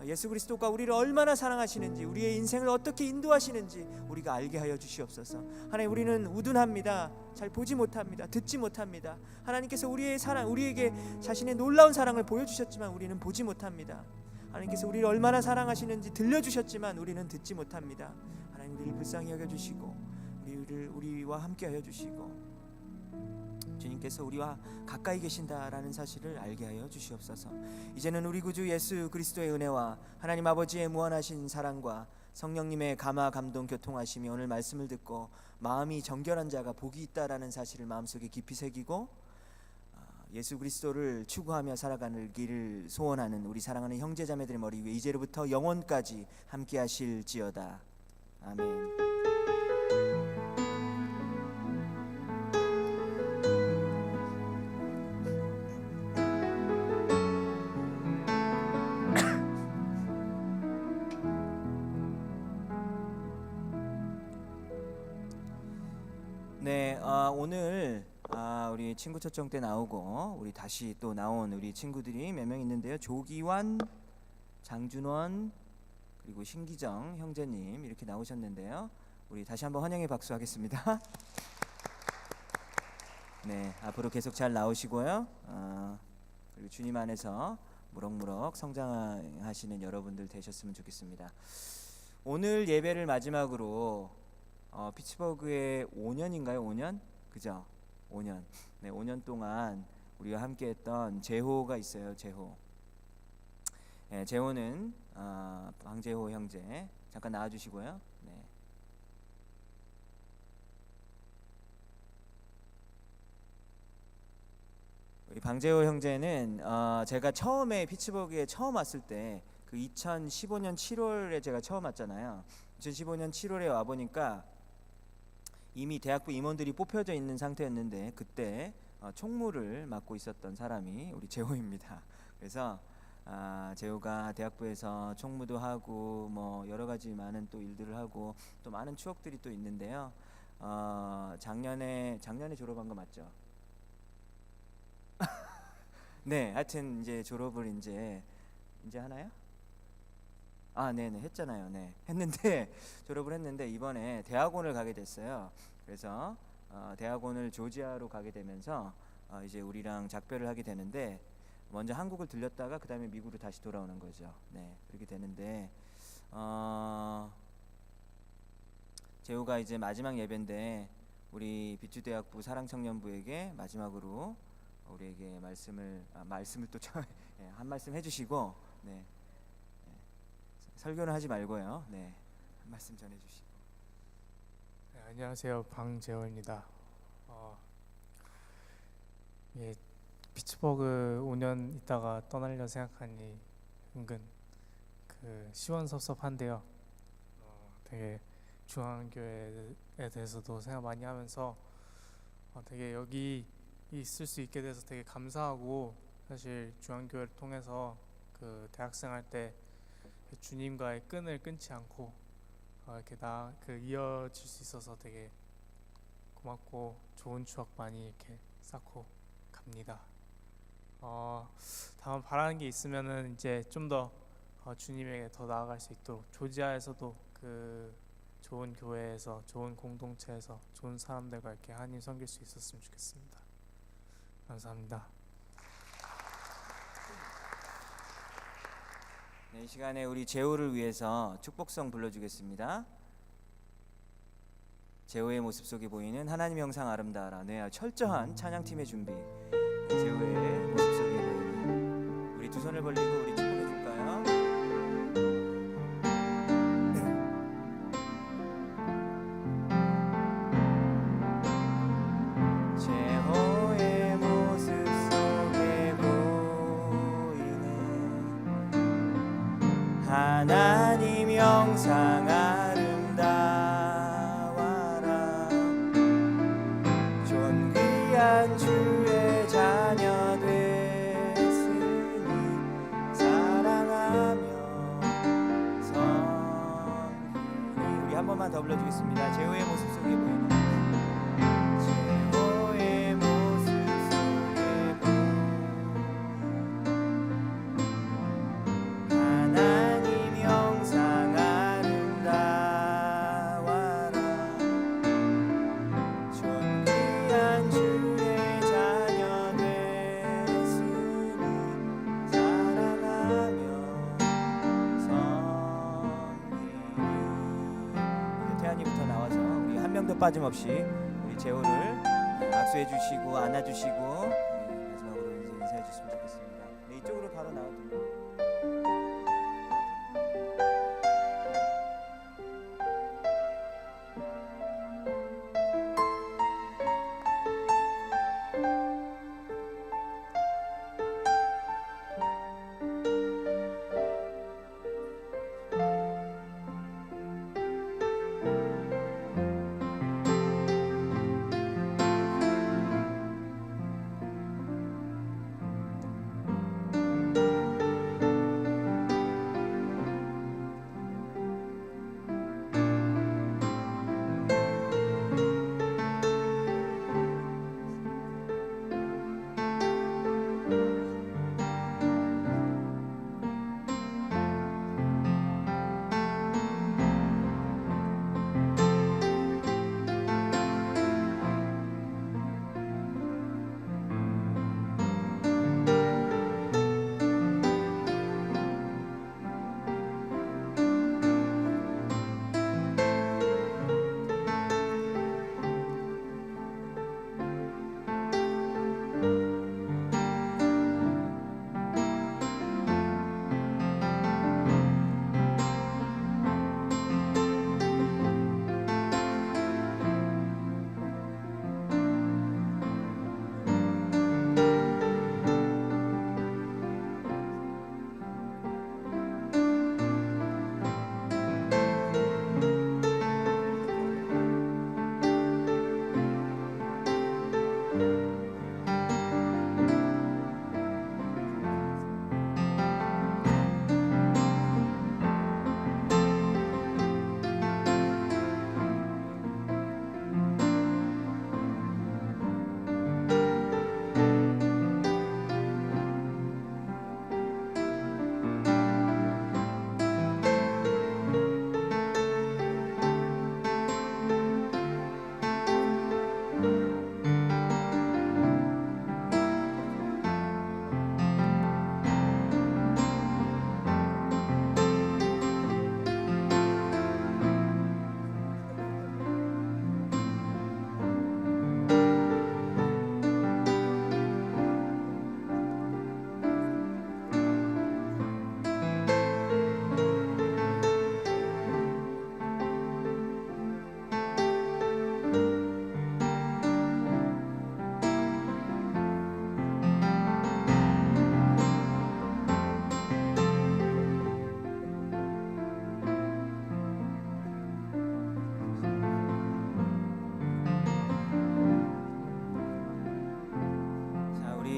예수 그리스도가 우리를 얼마나 사랑하시는지, 우리의 인생을 어떻게 인도하시는지 우리가 알게 하여 주시옵소서. 하나님, 우리는 우둔합니다. 잘 보지 못합니다. 듣지 못합니다. 하나님께서 우리의 사랑, 우리에게 자신의 놀라운 사랑을 보여주셨지만 우리는 보지 못합니다. 하나님께서 우리를 얼마나 사랑하시는지 들려주셨지만 우리는 듣지 못합니다. 하나님, 우리를 불쌍히 여겨주시고 우리와 함께 하여 주시고 주님께서 우리와 가까이 계신다라는 사실을 알게 하여 주시옵소서. 이제는 우리 구주 예수 그리스도의 은혜와 하나님 아버지의 무한하신 사랑과 성령님의 감화 감동 교통하심이 오늘 말씀을 듣고 마음이 정결한 자가 복이 있다라는 사실을 마음속에 깊이 새기고 예수 그리스도를 추구하며 살아가는 길을 소원하는 우리 사랑하는 형제자매들의 머리 위에 이제로부터 영원까지 함께 하실지어다. 아멘. 네, 오늘 우리 친구 초청 때 나오고 우리 다시 또 나온 우리 친구들이 몇 명 있는데요. 조기환, 장준원, 그리고 신기정 형제님 이렇게 나오셨는데요. 우리 다시 한번 환영의 박수 하겠습니다. 네, 앞으로 계속 잘 나오시고요. 그리고 주님 안에서 무럭무럭 성장하시는 여러분들 되셨으면 좋겠습니다. 오늘 예배를 마지막으로 피츠버그의 5년인가요? 5년? 그죠? 5년. 네, 5년 동안 우리와 함께했던 제호가 있어요. 제호. 네, 제호는 방제호 형제 잠깐 나와주시고요. 네. 우리 방제호 형제는 제가 처음에 피츠버그에 처음 왔을 때 그 2015년 7월에 제가 처음 왔잖아요. 2015년 7월에 와 보니까 이미 대학부 임원들이 뽑혀져 있는 상태였는데 그때 총무를 맡고 있었던 사람이 우리 제호입니다. 그래서 제호가 대학부에서 총무도 하고 뭐 여러 가지 많은 또 일들을 하고 또 많은 추억들이 또 있는데요. 작년에 졸업한 거 맞죠? 네, 하여튼 이제 졸업을 이제 하나요? 네네 했잖아요. 네, 했는데 졸업을 했는데 이번에 대학원을 가게 됐어요. 그래서 대학원을 조지아로 가게 되면서 이제 우리랑 작별을 하게 되는데 먼저 한국을 들렸다가 그 다음에 미국으로 다시 돌아오는 거죠. 네, 그렇게 되는데 제호가 이제 마지막 예배인데 우리 비추대학부 사랑청년부에게 마지막으로 우리에게 말씀을 또 한 말씀 해주시고 네. 설교는 하지 말고요. 네, 한 말씀 전해주시고.
네, 안녕하세요, 방재호입니다. 예, 피츠버그 5년 있다가 떠나려 생각하니 은근 시원섭섭한데요. 되게 중앙교회에 대해서도 생각 많이 하면서 되게 여기 있을 수 있게 돼서 되게 감사하고, 사실 중앙교회를 통해서 그 대학생활 때 주님과의 끈을 끊지 않고 이렇게 이어질 수 있어서 되게 고맙고 좋은 추억 많이 이렇게 쌓고 갑니다. 다만 바라는 게 있으면은 이제 좀 더 주님에게 더 나아갈 수 있도록 조지아에서도 그 좋은 교회에서 좋은 공동체에서 좋은 사람들과 이렇게 하나님 섬길 수 있었으면 좋겠습니다. 감사합니다.
네, 이 시간에 우리 제호를 위해서 축복성 불러주겠습니다. 제호의 모습 속에 보이는 하나님의 형상 아름다워라. 네, 철저한 찬양팀의 준비. 제호의 모습 속에 보이는 우리 두 손을 벌리고 우리 축복해 줄까요? 제호의 모습 속에 보이는 하나님 형상 아름다워라. 존귀한 주의 자녀 됐으니 사랑하며 섬기니. 우리 한 번만 더 불러주겠습니다. 제호의 모습 속에 보이는 제호의 모습 속에 보이는 하나님 형상 아름다워라. 존귀한 주의 자녀 됐으니 사랑하며 섬기니. 태안이부터 나와서 우리 한 명도 빠짐없이 우리 제호를 악수해 주시고 안아 주시고 마지막으로 이제 인사해 주시면 좋겠습니다. 네, 이쪽으로 바로 나와도 돼요.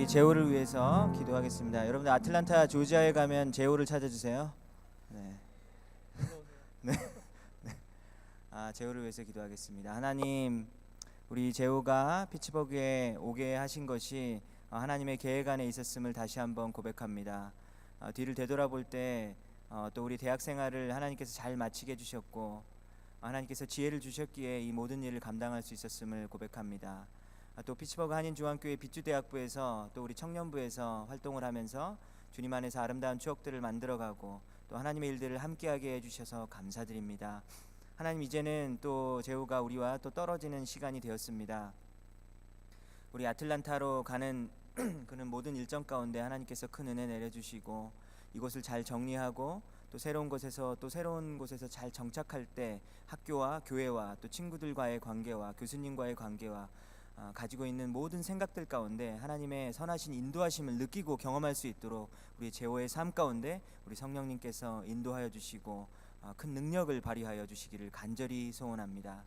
제호를 위해서 기도하겠습니다. 여러분들 아틀란타 조지아에 가면 제호를 찾아주세요. 네. 네. 네. 제호를 위해서 기도하겠습니다. 하나님, 우리 제호가 피츠버그에 오게 하신 것이 하나님의 계획 안에 있었음을 다시 한번 고백합니다. 뒤를 되돌아볼 때 또 우리 대학 생활을 하나님께서 잘 마치게 해주셨고 하나님께서 지혜를 주셨기에 이 모든 일을 감당할 수 있었음을 고백합니다. 또 피츠버그 한인중앙교회 빛주대학부에서 또 우리 청년부에서 활동을 하면서 주님 안에서 아름다운 추억들을 만들어가고 또 하나님의 일들을 함께하게 해주셔서 감사드립니다. 하나님, 이제는 또 재호가 우리와 또 떨어지는 시간이 되었습니다. 우리 아틀란타로 가는 그는 모든 일정 가운데 하나님께서 큰 은혜 내려주시고 이곳을 잘 정리하고 또 새로운 곳에서 잘 정착할 때 학교와 교회와 또 친구들과의 관계와 교수님과의 관계와 가지고 있는 모든 생각들 가운데 하나님의 선하신 인도하심을 느끼고 경험할 수 있도록 우리 제호의 삶 가운데 우리 성령님께서 인도하여 주시고 큰 능력을 발휘하여 주시기를 간절히 소원합니다.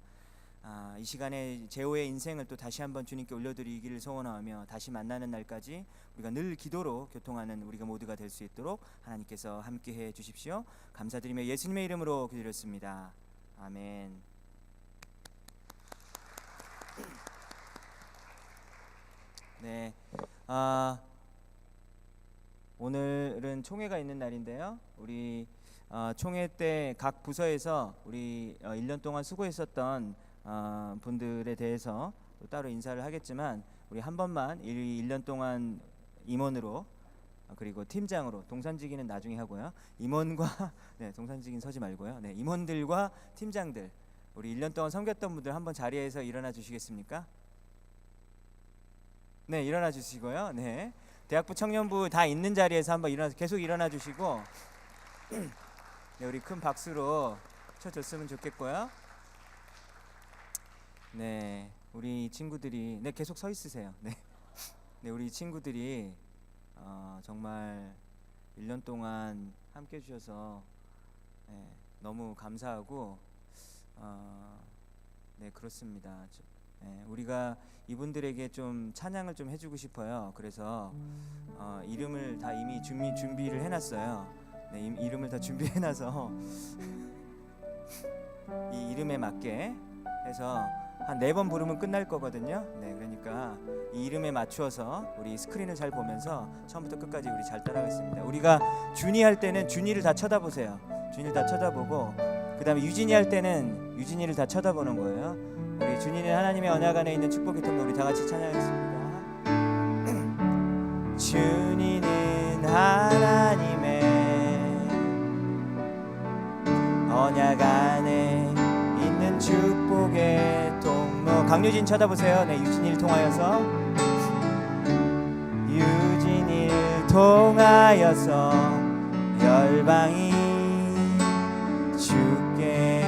이 시간에 제호의 인생을 또 다시 한번 주님께 올려드리기를 소원하며 다시 만나는 날까지 우리가 늘 기도로 교통하는 우리가 모두가 될 수 있도록 하나님께서 함께해 주십시오. 감사드리며 예수님의 이름으로 기도드렸습니다. 아멘. 네, 오늘은 총회가 있는 날인데요. 우리 총회 때 각 부서에서 우리 1년 동안 수고했었던 분들에 대해서 또 따로 인사를 하겠지만 우리 한 번만 1년 동안 임원으로 그리고 팀장으로, 동산지기는 나중에 하고요. 임원과 네, 동산지기는 서지 말고요. 네, 임원들과 팀장들, 우리 1년 동안 섬겼던 분들 한번 자리에서 일어나 주시겠습니까? 네, 일어나 주시고요. 네, 대학부 청년부 다 있는 자리에서 한번 계속 일어나 주시고 네, 우리 큰 박수로 쳐줬으면 좋겠고요. 네, 우리 친구들이 계속 서 있으세요. 네, 우리 친구들이 정말 1년 동안 함께 해주셔서 너무 감사하고 네, 그렇습니다. 우리가 이분들에게 좀 찬양을 좀 해주고 싶어요. 그래서 이름을 다 이미 준비를 해놨어요. 네, 이름을 다 준비해놔서 이 이름에 맞게 해서 한 4번 부르면 끝날 거거든요. 네, 그러니까 이 이름에 맞추어서 우리 스크린을 잘 보면서 처음부터 끝까지 우리 잘 따라가겠습니다. 우리가 준이 할 때는 준이를 다 쳐다보세요. 준이를 다 쳐다보고 그 다음에 유진이 할 때는 유진이를 다 쳐다보는 거예요. 우리 준이는 하나님의 언약 안에 있는 축복의 통로, 우리 다 같이 찬양하겠습니다. 준이는 하나님의 언약 안에 있는 축복의 통로. 강유진 쳐다보세요. 네, 유진이를 통하여서 열방이 주께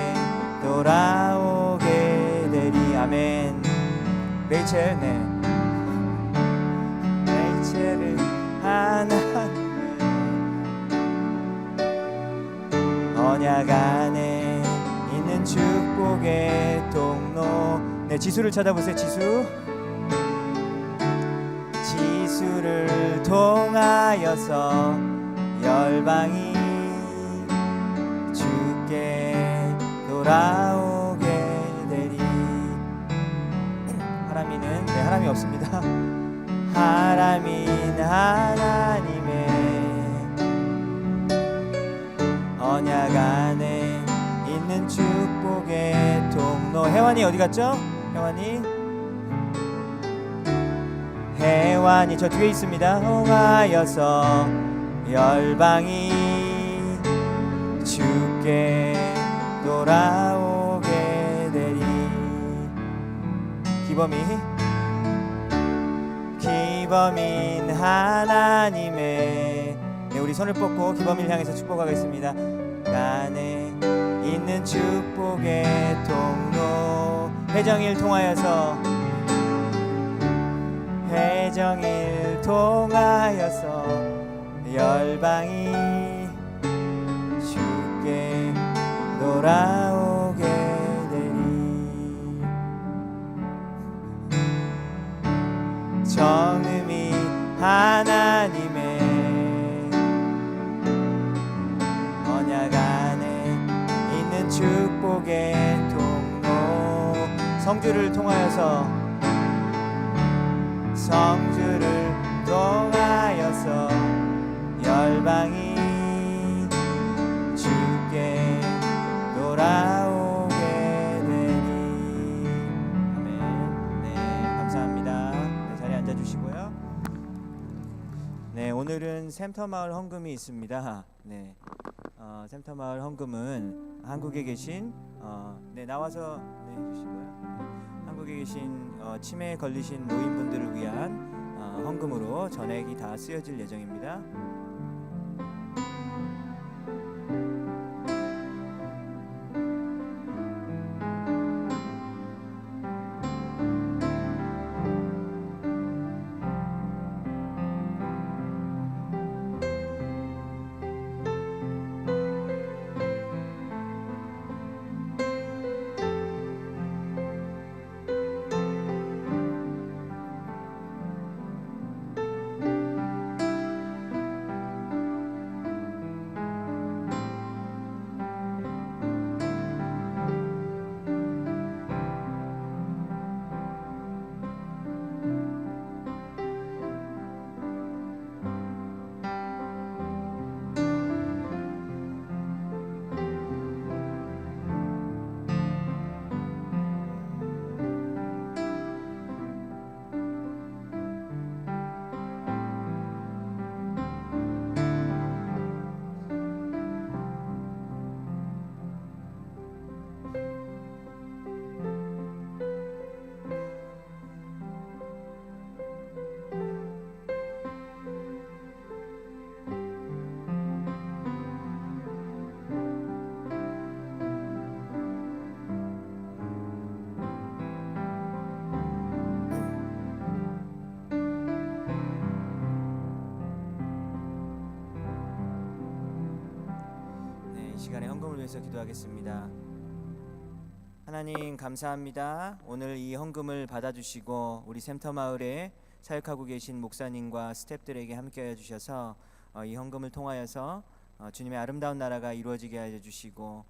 돌아오게 되리. 아멘. 레이첼, 네, 레이첼은 하나님의 언약 안에 있는 축복의 통로. 네, 지수를 쳐다보세요. 지수를 통하여서 열방이 주께 돌아오게 되리. 하람이는 하람이 없습니다. 하람인 하나님의 언약 안에 있는 축복의 통로. 혜완이 어디 갔죠? 혜완이 저 뒤에 있습니다. 통하여서 열방이 주께 돌아오게 되리. 기범인 하나님의, 네, 우리 손을 뻗고 기범이를 향해서 축복하겠습니다. 안에 있는 축복의 통로. 회정일 통하여서 열방이 주께 돌아오게 되리. 정음이 하나님의 언약 안에 있는 축복의 통로. 성주를 통하여서 열방이 주께 돌아오게 되리. 아멘. 네, 감사합니다. 네, 자리에 앉아주시고요. 네, 오늘은 샘터마을 헌금이 있습니다. 네, 샘터마을 헌금은 한국에 계신 나와서 해주시고요. 한국에 계신 치매에 걸리신 노인분들을 위한 헌금으로 전액이 다 쓰여질 예정입니다. 이 시간에 헌금을 위해서 기도하겠습니다. 하나님 감사합니다. 오늘 이 헌금을 받아주시고 우리 샘터마을에 사역하고 계신 목사님과 스태프들에게 함께하여 주셔서 이 헌금을 통하여서 주님의 아름다운 나라가 이루어지게 하여 주시고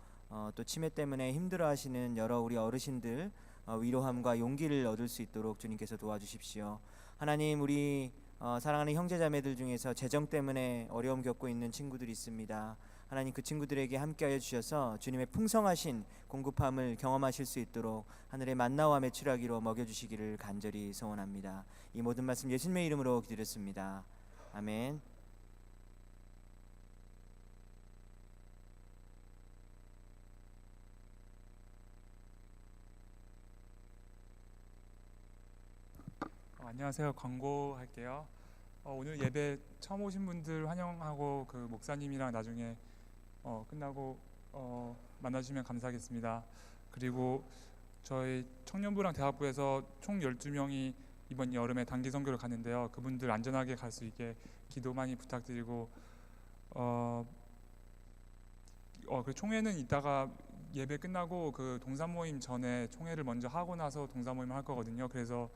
또 치매 때문에 힘들어하시는 여러 우리 어르신들 위로함과 용기를 얻을 수 있도록 주님께서 도와주십시오. 하나님 우리 사랑하는 형제자매들 중에서 재정 때문에 어려움 겪고 있는 친구들이 있습니다. 하나님 그 친구들에게 함께하여 주셔서 주님의 풍성하신 공급함을 경험하실 수 있도록 하늘의 만나와 메추라기로 먹여주시기를 간절히 소원합니다. 이 모든 말씀 예수님의 이름으로 기도드렸습니다. 아멘.
안녕하세요. 광고할게요. 오늘 예배 처음 오신 분들 환영하고 그 목사님이랑 나중에 끝나고 만나주시면 감사하겠습니다. 그리고 저희 청년부랑 대학부에서 총 12명이 이번 여름에 단기 선교를 가는데요. 그분들 안전하게 갈 수 있게 기도 많이 부탁드리고 그 총회는 이따가 예배 끝나고 그 동산 모임 전에 총회를 먼저 하고 나서 동산 모임을 할 거거든요. 그래서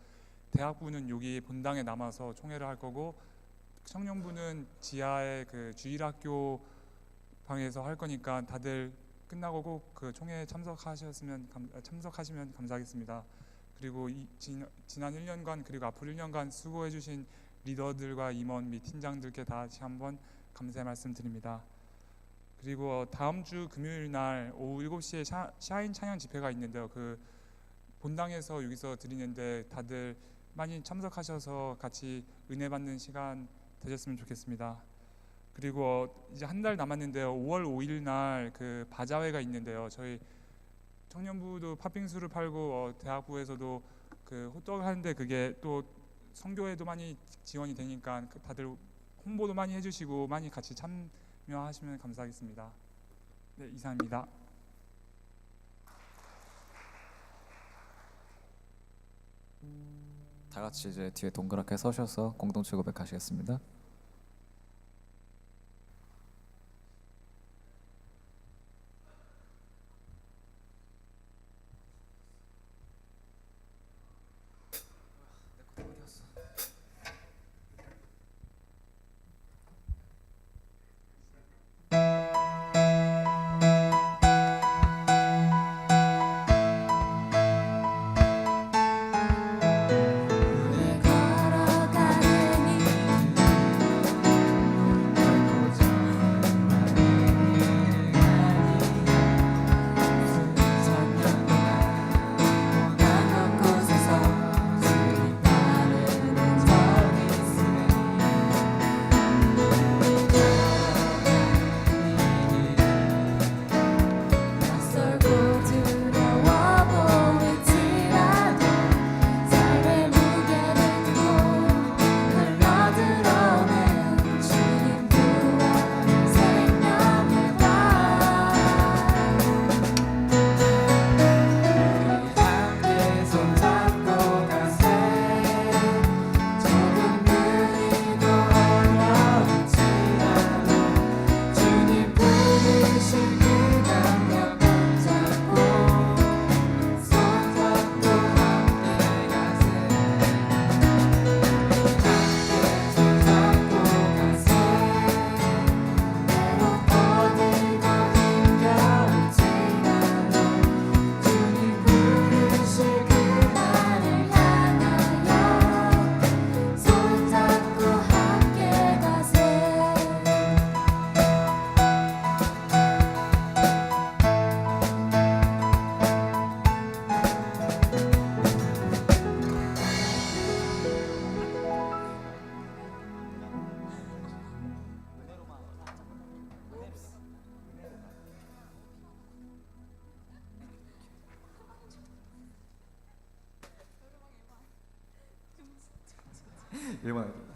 대학부는 여기 본당에 남아서 총회를 할 거고 청년부는 지하의 그 주일학교 방에서 할 거니까 다들 끝나고 꼭 그 총회에 참석하시면 감사하겠습니다. 그리고 지난 1년간 그리고 앞으로 1년간 수고해 주신 리더들과 임원 및 팀장들께 다시 한번 감사의 말씀드립니다. 그리고 다음 주 금요일 날 오후 7시에 샤인 찬양 집회가 있는데요. 그 본당에서 여기서 드리는데 다들 많이 참석하셔서 같이 은혜 받는 시간 되셨으면 좋겠습니다. 그리고 이제 한 달 남았는데요. 5월 5일 날 그 바자회가 있는데요. 저희 청년부도 팥빙수를 팔고 대학부에서도 그 호떡을 하는데 그게 또 선교에도 많이 지원이 되니까 다들 홍보도 많이 해주시고 많이 같이 참여하시면 감사하겠습니다. 네, 이상입니다.
다 같이 이제 뒤에 동그랗게 서셔서 공동체 고백하시겠습니다.
우리 걸어가는 이
1번 할게요.